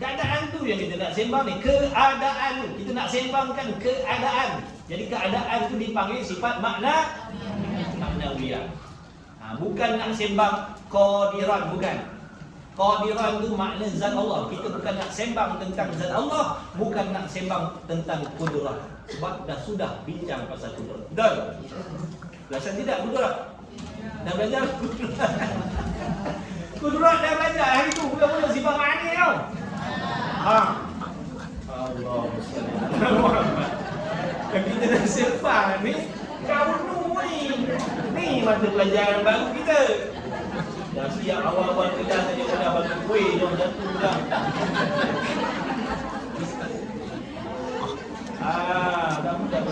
Keadaan tu yang kita nak sembang ni, keadaan tu. Kita nak sembangkan keadaan. Jadi keadaan tu dipanggil sifat maknawiyah. Bukan nak sembang qadiran, bukan. Qadiran tu makna zat Allah. Kita bukan nak sembang tentang zat Allah, bukan nak sembang tentang kudrah. Sebab dah sudah bincang pasal kudrah. Betul? Belasan tidak kudrah? Dah belajar kudrah. Kudrah dah belajar hari tu, mula-mula sifat ma'ani tau. Allah yang kita dah sembang ni kaunu ni mata pelajaran baru kita. Dah siap awal-awal kedah saja dah bagi kuih jom jatuh dah. Dah mudah.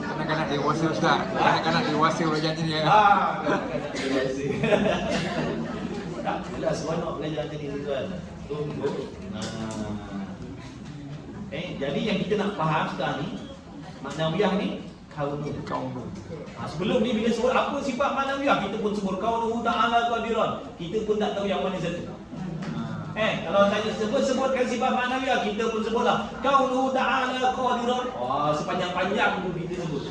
Kanak-kanak dewasa Ustaz. Kanak-kanak dewasa belajar ni ya. Kanak-kanak dewasa. Tak jelas seronok belajar tadi tuan. Tunggu. Jadi yang kita nak faham sekarang ni, maknawiyah ni kaunu. Sebelum ni bila sebut apa sifat maknawiyah, kita pun sebut kaunuhu ta'ala qadiran. Kita pun tak tahu yang mana satu. Kalau tanya sebutkan sifat maknawiyah, kita pun sebutlah kaunuhu ta'ala qadiran. Sepanjang-panjang tu kita sebut.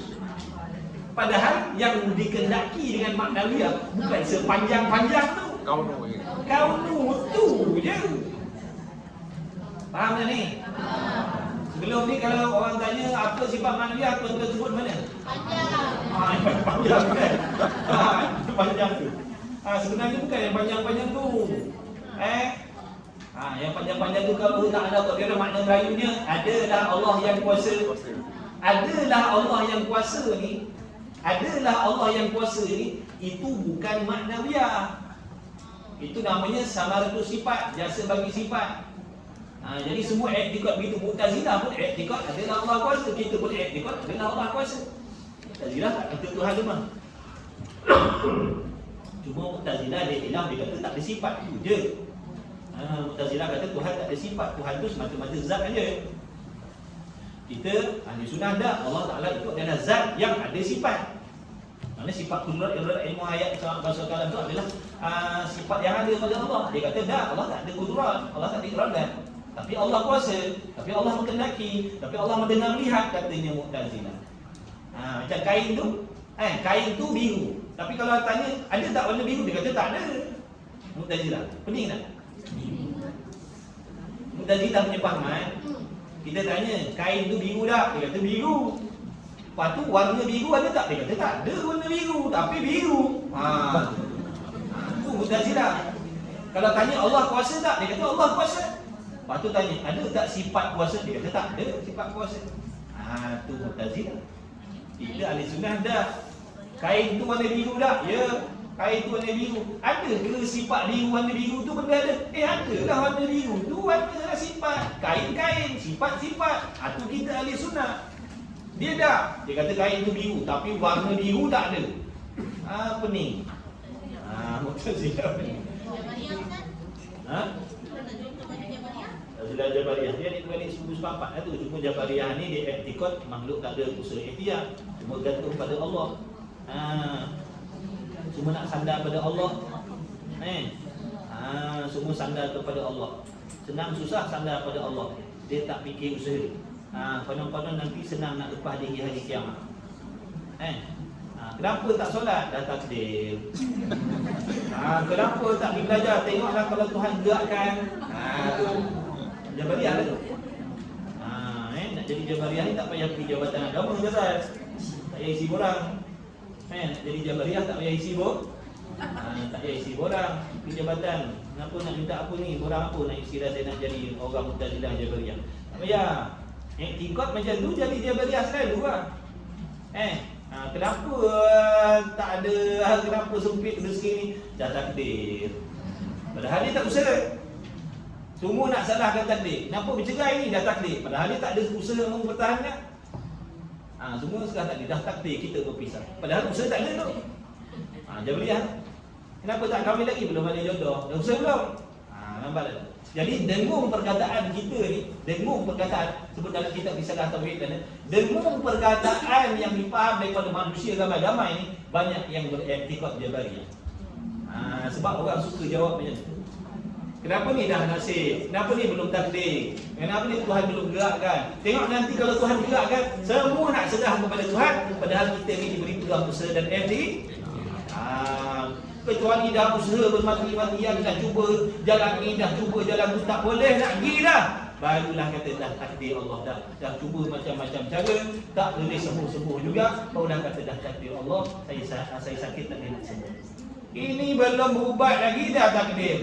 Padahal yang dikendaki dengan maknawiyah bukan sepanjang-panjang tu. Kaunu tu je. Faham tak ni? Sebelum ni kalau orang tanya apa sifat maknawiyah, tuan-tuan sebut mana? Panjang kan? Panjang tu. Sebenarnya bukan yang panjang-panjang tu. Yang panjang-panjang tu kalau tak ada kau kira makna Melayunya adalah Allah yang kuasa. Adalah Allah yang kuasa ni. Adalah Allah yang kuasa ni, itu bukan maknawiyah. Itu namanya samaratus sifat, jasa bagi sifat. Jadi semua i'tikad begitu. Mu'tazilah pun i'tikad adalah Allah kuasa. Kita pun i'tikad adalah Allah kuasa. Mu'tazilah tak kata Tuhan tu mah. Cuma Mu'tazilah dia hilang, dia kata tak ada sifat tu je. Mu'tazilah kata Tuhan tak ada sifat, Tuhan tu semata-mata zat aja. Kita ahli sunnah dah, Allah Ta'ala itu adalah zat yang ada sifat. Mana sifat kudrat, ilmu ayat bahasa kalam itu adalah sifat yang ada pada Allah. Dia kata dah, Allah tak ada kudrat, Allah tak ada iradat. Tapi Allah kuasa, tapi Allah mengendaki, tapi Allah mendengar lihat, katanya Mu'tazilah. Macam kain tu, kain tu biru. Tapi kalau tanya, ada tak warna biru? Dia kata tak ada. Mu'tazilah, pening tak? Mu'tazilah punya fahaman. Kita tanya, kain tu biru tak? Dia kata biru. Lepas tu warna biru ada tak? Dia kata tak ada warna biru, tapi biru. Itu Mu'tazilah. Kalau tanya Allah kuasa tak? Dia kata Allah kuasa. Lepas tu tanya, ada tak sifat kuasa? Dia kata tak ada sifat kuasa. Itu Mu'tazilah. Kita ahli sunnah dah. Kain tu warna biru tak? Ya, kain tu warna biru. Ada ke sifat biru warna biru tu benda ada? Ada lah warna biru tu warna lah sifat. Kain-kain, sifat-sifat. Itu kita ahli sunnah. Dia dah. Dia kata kain tu biru, tapi warna biru tak ada. Apa ni? Mu'tazilah ni. Mu'tazilah Jabariyah. Dia dibalik 1944 tu. Cuma Jabariyah ni dia i'tikad makhluk tak ada usaha ikhtiar. Cuma gantung pada Allah. Semua nak sandar pada Allah. Semua sandar kepada Allah. senang susah sandar pada Allah. Dia tak fikir usaha. Konon-konon nanti senang nak lepas di hari kiamat. Kenapa tak solat? Dah takdir. Kenapa tak pergi belajar? Tengoklah kalau Tuhan gerakkan. Tu Jabariyah lah tu. Nak jadi Jabariyah ni tak payah pergi Jabatan Agama je kan. Tak payah isi borang. Nak jadi Jabariyah tak payah isi tak payah isi borang. Pergi jabatan. Kenapa nak minta apa ni? Borang apa nak isi dah saya nak jadi orang Mu'tazilah Jabariyah. Tak payah. Ikut macam tu jadi Jabariyah selalu lah. Kenapa tak ada, kenapa sempit rezeki ni? Dah takdir. Padahal dia tak usaha. Semua nak salahkan takdir. Kenapa bercerai ni? Dah takdir. Padahal dia tak ada usaha mempertahankan. Semua sekarang takdir. Dah takdir kita berpisah. Padahal usaha tak ada tu. Jabariyah. Kenapa tak kahwin lagi? Belum ada jodoh. Dah usaha belum? Nampak tak? Jadi dengung perkataan kita ni, dengung perkataan sebut dalam kitab Risalah Tauhid kan, dengung perkataan yang dipaham daripada manusia ramai-ramai ni banyak yang beriktikad Jabariyah. Sebab orang suka jawab macam tu. Kenapa ni dah nasib? Kenapa ni belum takdir? Kenapa ni Tuhan belum gerakkan? Tengok nanti kalau Tuhan gerakkan, semua nak serah kepada Tuhan, padahal kita ni diberi peluang usaha dan FD. Kecuali dah usaha bermati-matian, dah cuba jalan ni, dah cuba jalan tu, tak boleh nak pergi dah. Barulah kata dah takdir Allah, dah cuba macam-macam cara, tak boleh sembuh-sembuh juga. Barulah kata dah takdir Allah, saya sakit tak boleh nak sembuh. Ini belum berubat lagi dah takdir.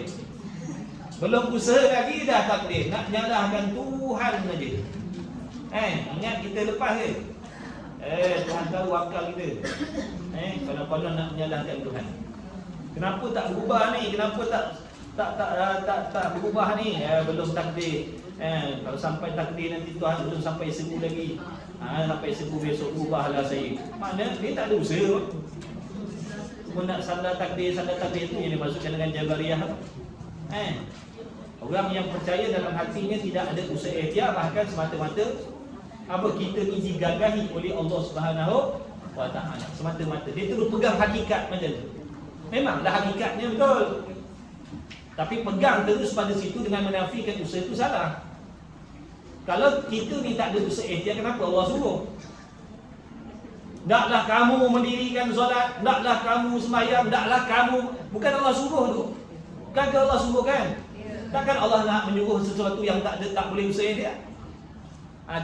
Belum usaha lagi dah takdir. Nak nyalahkan Tuhan saja. Ingat kita lepas ke? Tuhan tahu akal kita. Kalau nak menyalahkan Tuhan. Kenapa tak berubah ni? Kenapa tak berubah ni? Belum takdir. Kalau sampai takdir nanti Tuhan belum sampai sembuh lagi. Sampai sembuh besok ubahlah saya. Mana dia tak ada usaha. Cuma nak sandar takdir tu yang dimaksudkan dengan Jabariyah. Orang yang percaya dalam hatinya tidak ada usaha ikhtiar, bahkan semata-mata apa kita ni digagahi oleh Allah Subhanahu wa Ta'ala. Semata-mata dia terus pegang hakikat macam tu. Memanglah hakikatnya betul. Tapi pegang terus pada situ dengan menafikan usaha itu salah. Kalau kita ni tak ada usaha ikhtiar, kenapa Allah suruh? Naklah kamu mendirikan solat, naklah kamu sembahyang, naklah kamu. Bukan Allah suruh tu. Bukankah Allah suruh kan? Takkan Allah nak menyuruh sesuatu yang tak boleh usaha ikhtiar?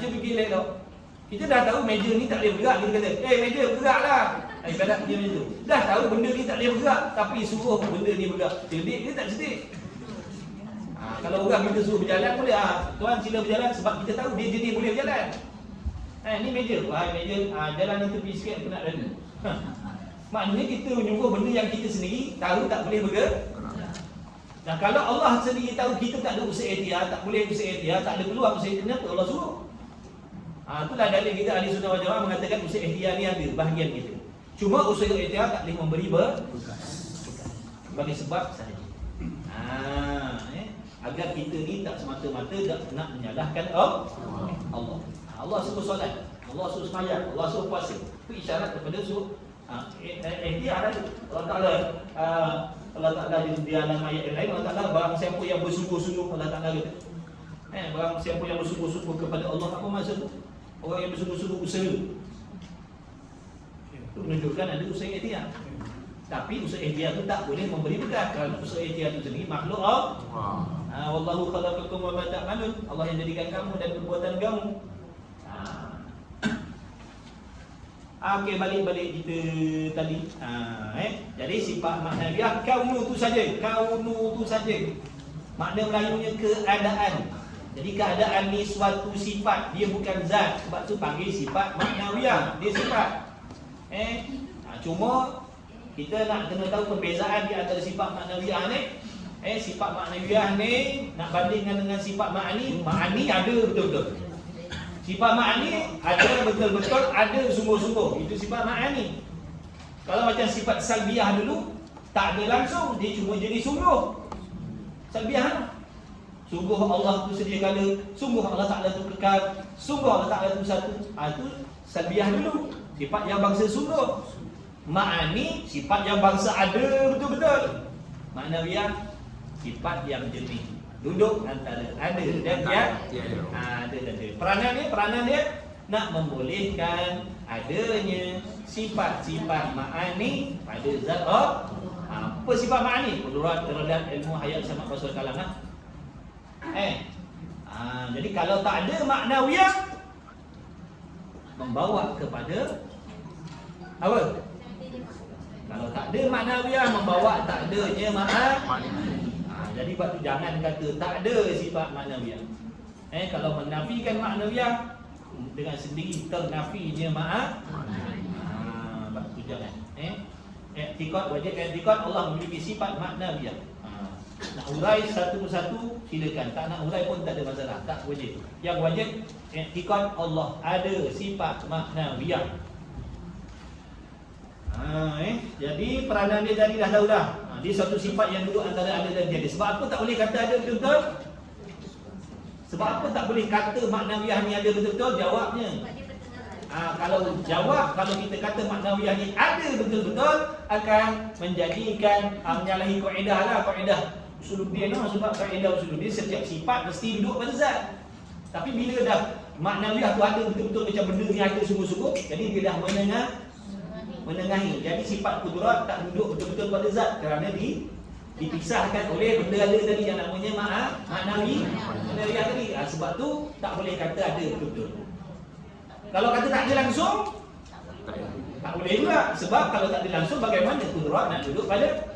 Cuba fikir lagi tau. Kita dah tahu meja ni tak boleh bergerak, kita kata, meja bergeraklah. Ibadat dia macam tu. Dah tahu benda ni tak boleh bergerak, tapi suruh benda ni bergerak. Cerdik ke tak cerdik? Kalau orang kita suruh berjalan boleh, tuan sila berjalan sebab kita tahu dia jenis boleh berjalan. Ni meja, meja, jalan ni tepi sikit penat lalu. Maknanya kita menyuruh benda yang kita sendiri tahu tak boleh bergerak. Dan kalau Allah sendiri tahu kita tak ada usaha ikhtiar, tak boleh usaha ikhtiar, tak ada peluang usaha ikhtiar, kenapa Allah suruh? Itulah dalil kita Ahli Sunnah wal Jamaah mengatakan usaha ikhtiar ni ada bahagian kita. Cuma usaha ikhtiar tak boleh memberi bekas bagi sebab sahaja. Agar kita ni tak semata-mata nak menyalahkan Allah. Allah suruh solat, Allah suruh sembahyang, Allah suruh puasa. Itu isyarat kepada suruh ikhtiar ada. Allah Ta'ala di dalam ayat yang lain, Allah Ta'ala barang siapa yang bersungguh-sungguh, Allah Ta'ala kata, barang siapa yang bersungguh-sungguh kepada Allah, apa maksud tu? Orang yang bersungguh-sungguh usaha. Itu menunjukkan ada usaha ikhtiar. Tapi usaha ikhtiar tu tak boleh memberi berkah. Kerana usaha ikhtiar tu sendiri makhluk Allah. Wallahu khalaqakum wa ma ta'malun. Allah yang jadikan kamu dan perbuatan kamu. Okey, balik kita tadi. Jadi sifat maknawiah kaunu tu saja. Kaunu tu saja. Makna Melayunya keadaan. Jadi keadaan ni suatu sifat, dia bukan zat. Sebab tu panggil sifat maknawiah. Dia sifat. Cuma kita nak kena tahu perbezaan di antara sifat maknawiah ni. Sifat maknawiah ni nak bandingkan dengan sifat ma'ani. Ma'ani ada betul-betul. Sifat ma'ani ada betul-betul, ada sungguh-sungguh. Itu sifat ma'ani. Kalau macam sifat salbiah dulu, tak ada langsung, dia cuma jadi sungguh. Salbiah, sungguh Allah tu sedia kala, sungguh Allah Ta'ala tu kekal, sungguh Allah Ta'ala tu satu. Itu salbiah dulu, sifat yang bangsa sungguh. Ma'ani, sifat yang bangsa ada betul-betul. Maknawiyah, sifat yang jernih. duduk antara ada dan tiada. Ada dan tiada. Peranan dia nak membolehkan adanya sifat-sifat ma'ani pada zat Allah. Apa sifat ma'ani? Qudurat, iradat, ilmu, hayat, sama pasal kalam lah. Jadi kalau tak ada maknawiyah membawa kepada apa? Kalau tak ada maknawiyah membawa tak adanya ma'ani. Jadi sebab tu jangan kata tak ada sifat maknawiyah. Kalau menafikan maknawiyah dengan sendiri ternafinya sebab tu jangan. I'tiqad wajib i'tiqad Allah memiliki sifat maknawiyah. Nak urai satu persatu silakan, tak nak urai pun tak ada masalah, tak wajib. Yang wajib i'tiqad Allah ada sifat maknawiyah. Jadi peranan dia tadi dah tahu dah. Dia satu sifat yang duduk antara ada dan tiada. Sebab apa tak boleh kata ada betul-betul? Sebab apa tak boleh kata maknawiyah ni ada betul-betul? Jawabnya kalau kita kata maknawiyah ni ada betul-betul akan menjadikan menyalahi kaedah lah, kaedah usuluddin lah. Sebab kaedah usuluddin setiap sifat mesti duduk pada zat. Tapi bila dah maknawiyah tu ada betul-betul macam benda ni ada sungguh-sungguh, jadi dia dah menengahi. Jadi sifat kudrat tak duduk betul-betul pada zat kerana dipisahkan oleh benda ada tadi yang namanya maknawiyah tadi. Sebab tu tak boleh kata ada betul-betul. Kalau kata tak ada langsung, tak boleh juga. Sebab kalau tak ada langsung, bagaimana kudrat nak duduk pada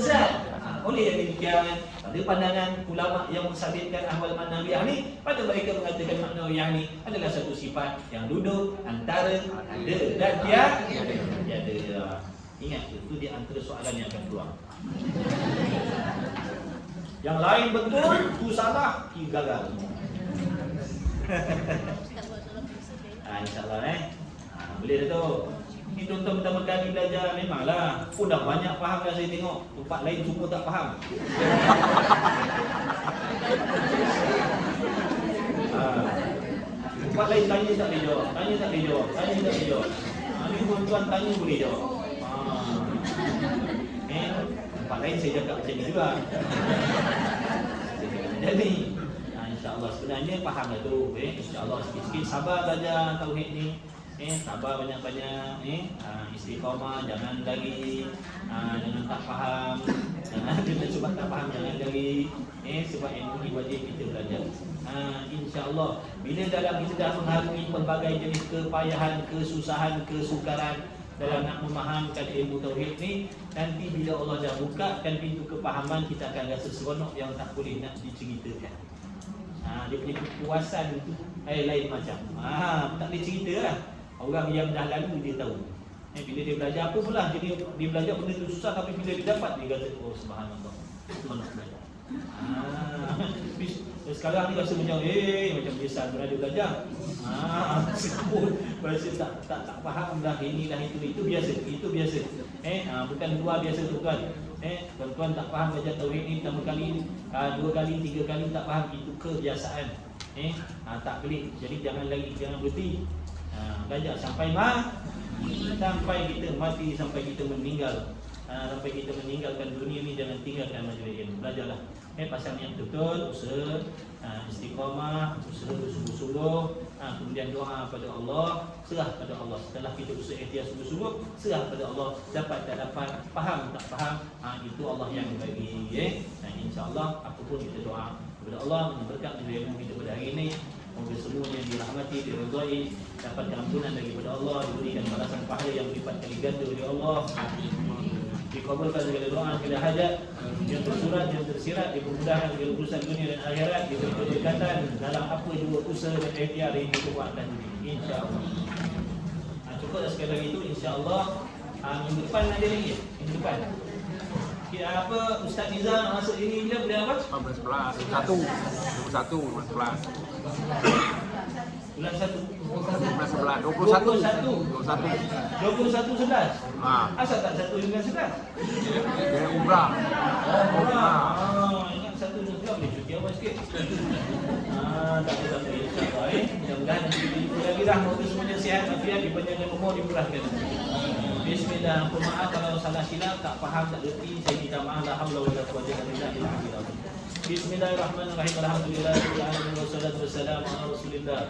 zat? Oleh yang demikian, pada pandangan ulama yang mensabitkan ahwal maknawiyah ni, pada mereka mengatakan maknawiyah ni adalah satu sifat yang duduk antara ada dan tiada. Ingat, itu di antara soalan yang akan keluar. Yang lain betul, tu salah, gagal semua. InsyaAllah boleh dah tu. Ini tuan-tuan pertama kali belajar memanglah pun dah banyak faham dah saya tengok. Tempat lain semua tak faham. Tempat lain tanya tak boleh jawab. Tanya tak boleh jawab. Ini tuan-tuan tanya boleh jawab. Tempat lain saya cakap macam ni juga. Jadi InsyaAllah sebenarnya faham dah tu. InsyaAllah sikit-sikit sabar belajar tauhid ni. Sabar banyak-banyak. Istiqamah, jangan lagi jangan tak faham. Jangan sebab tak faham, jangan lagi. Sebab ilmu ni wajib kita belajar. InsyaAllah bila dalam kita dah mengharui pelbagai jenis kepayahan, kesusahan, kesukaran dalam nak memahamkan ilmu tauhid ni, nanti bila Allah dah bukakan pintu kepahaman, kita akan rasa seronok yang tak boleh nak diceritakan. Dia punya kepuasan itu lain macam. Tak boleh cerita lah. Orang yang dah lalu dia tahu. Bila dia belajar apa pula, dia belajar benda tu susah, tapi bila dia dapat dia kata, oh subhanallah, seronok belajar. Sekarang ni rasa macam macam biasa berada belajar. Rasa tak faham dah ini dah itu biasa. Bukan luar biasa tuan-tuan. Tuan-tuan tak faham belajar tauhid ni pertama kali, 2 kali, 3 kali tak faham, itu kebiasaan. Tak pelik. Jadi jangan berhenti. Belajar sampai kita mati, sampai kita meninggal. Sampai kita meninggalkan dunia ni, jangan tinggalkan majlis ilmu. Belajarlah. Pasal yang betul, usaha, istiqamah, usaha bersungguh-sungguh, kemudian doa pada Allah, serah pada Allah. Setelah kita usaha ikhtiar sungguh-sungguh, serah pada Allah. Dapat tak dapat, faham tak faham, itu Allah yang bagi. InsyaAllah apapun kita doa kepada Allah berkat ilmu kita pada hari ini. Semoga semuanya dirahmati, diridai, dapat ampunan daripada Allah, diberikan balasan pahala yang berlipat kali ganda oleh Allah. Dikabulkan segala doa, segala hajat yang tersurat, yang tersirat, dipermudahkan segala urusan dunia dan akhirat, diberi keberkatan dalam apa juga usaha dan ikhtiar yang dikuatkan ini, insya-Allah. Cukup dah sekali lagi itu, insya-Allah. Minggu depan ada lagi, minggu depan. Apa Ustaz Nizam nak masuk ini bila bulan apa? 15, 21, 11. Bulan 1. Bulan 11, 21 11. Asal tak 1 bulan 11? Dia umrah. Ingat 1 bulan 11 boleh cuti awal sikit. Tak apa insya-Allah. Mudah-mudahan lagi moga semuanya sihat, afiat, dipanjangkan umur, dimurahkan. Bismillah. Maaf kalau salah silap, tak faham, tak reti, saya minta maaf. La haula wala quwwata illa billah. Bismillahirrahmanirrahim. Alhamdulillahirabbil alamin wassalatu wassalamu ala Rasulillah.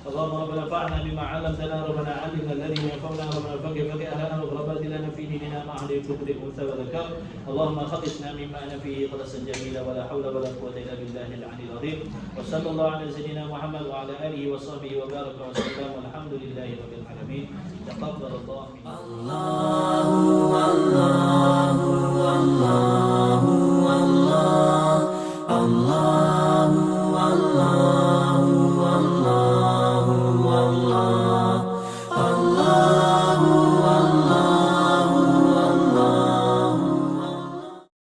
اللهم ربنا انفعنا بما علمتنا ربنا علمنا الذي ينفعنا ربنا فقه اهلنا وغربات لنا في ديننا مع اهل الكفر انثى وذكر اللهم خلصنا مما انا فيه خلصا جميلا ولا حول ولا قوه الا بالله العلي العظيم وصلى الله على سيدنا محمد وعلى اله وصحبه وبارك وسلم والحمد لله رب العالمين تقبل الله منا.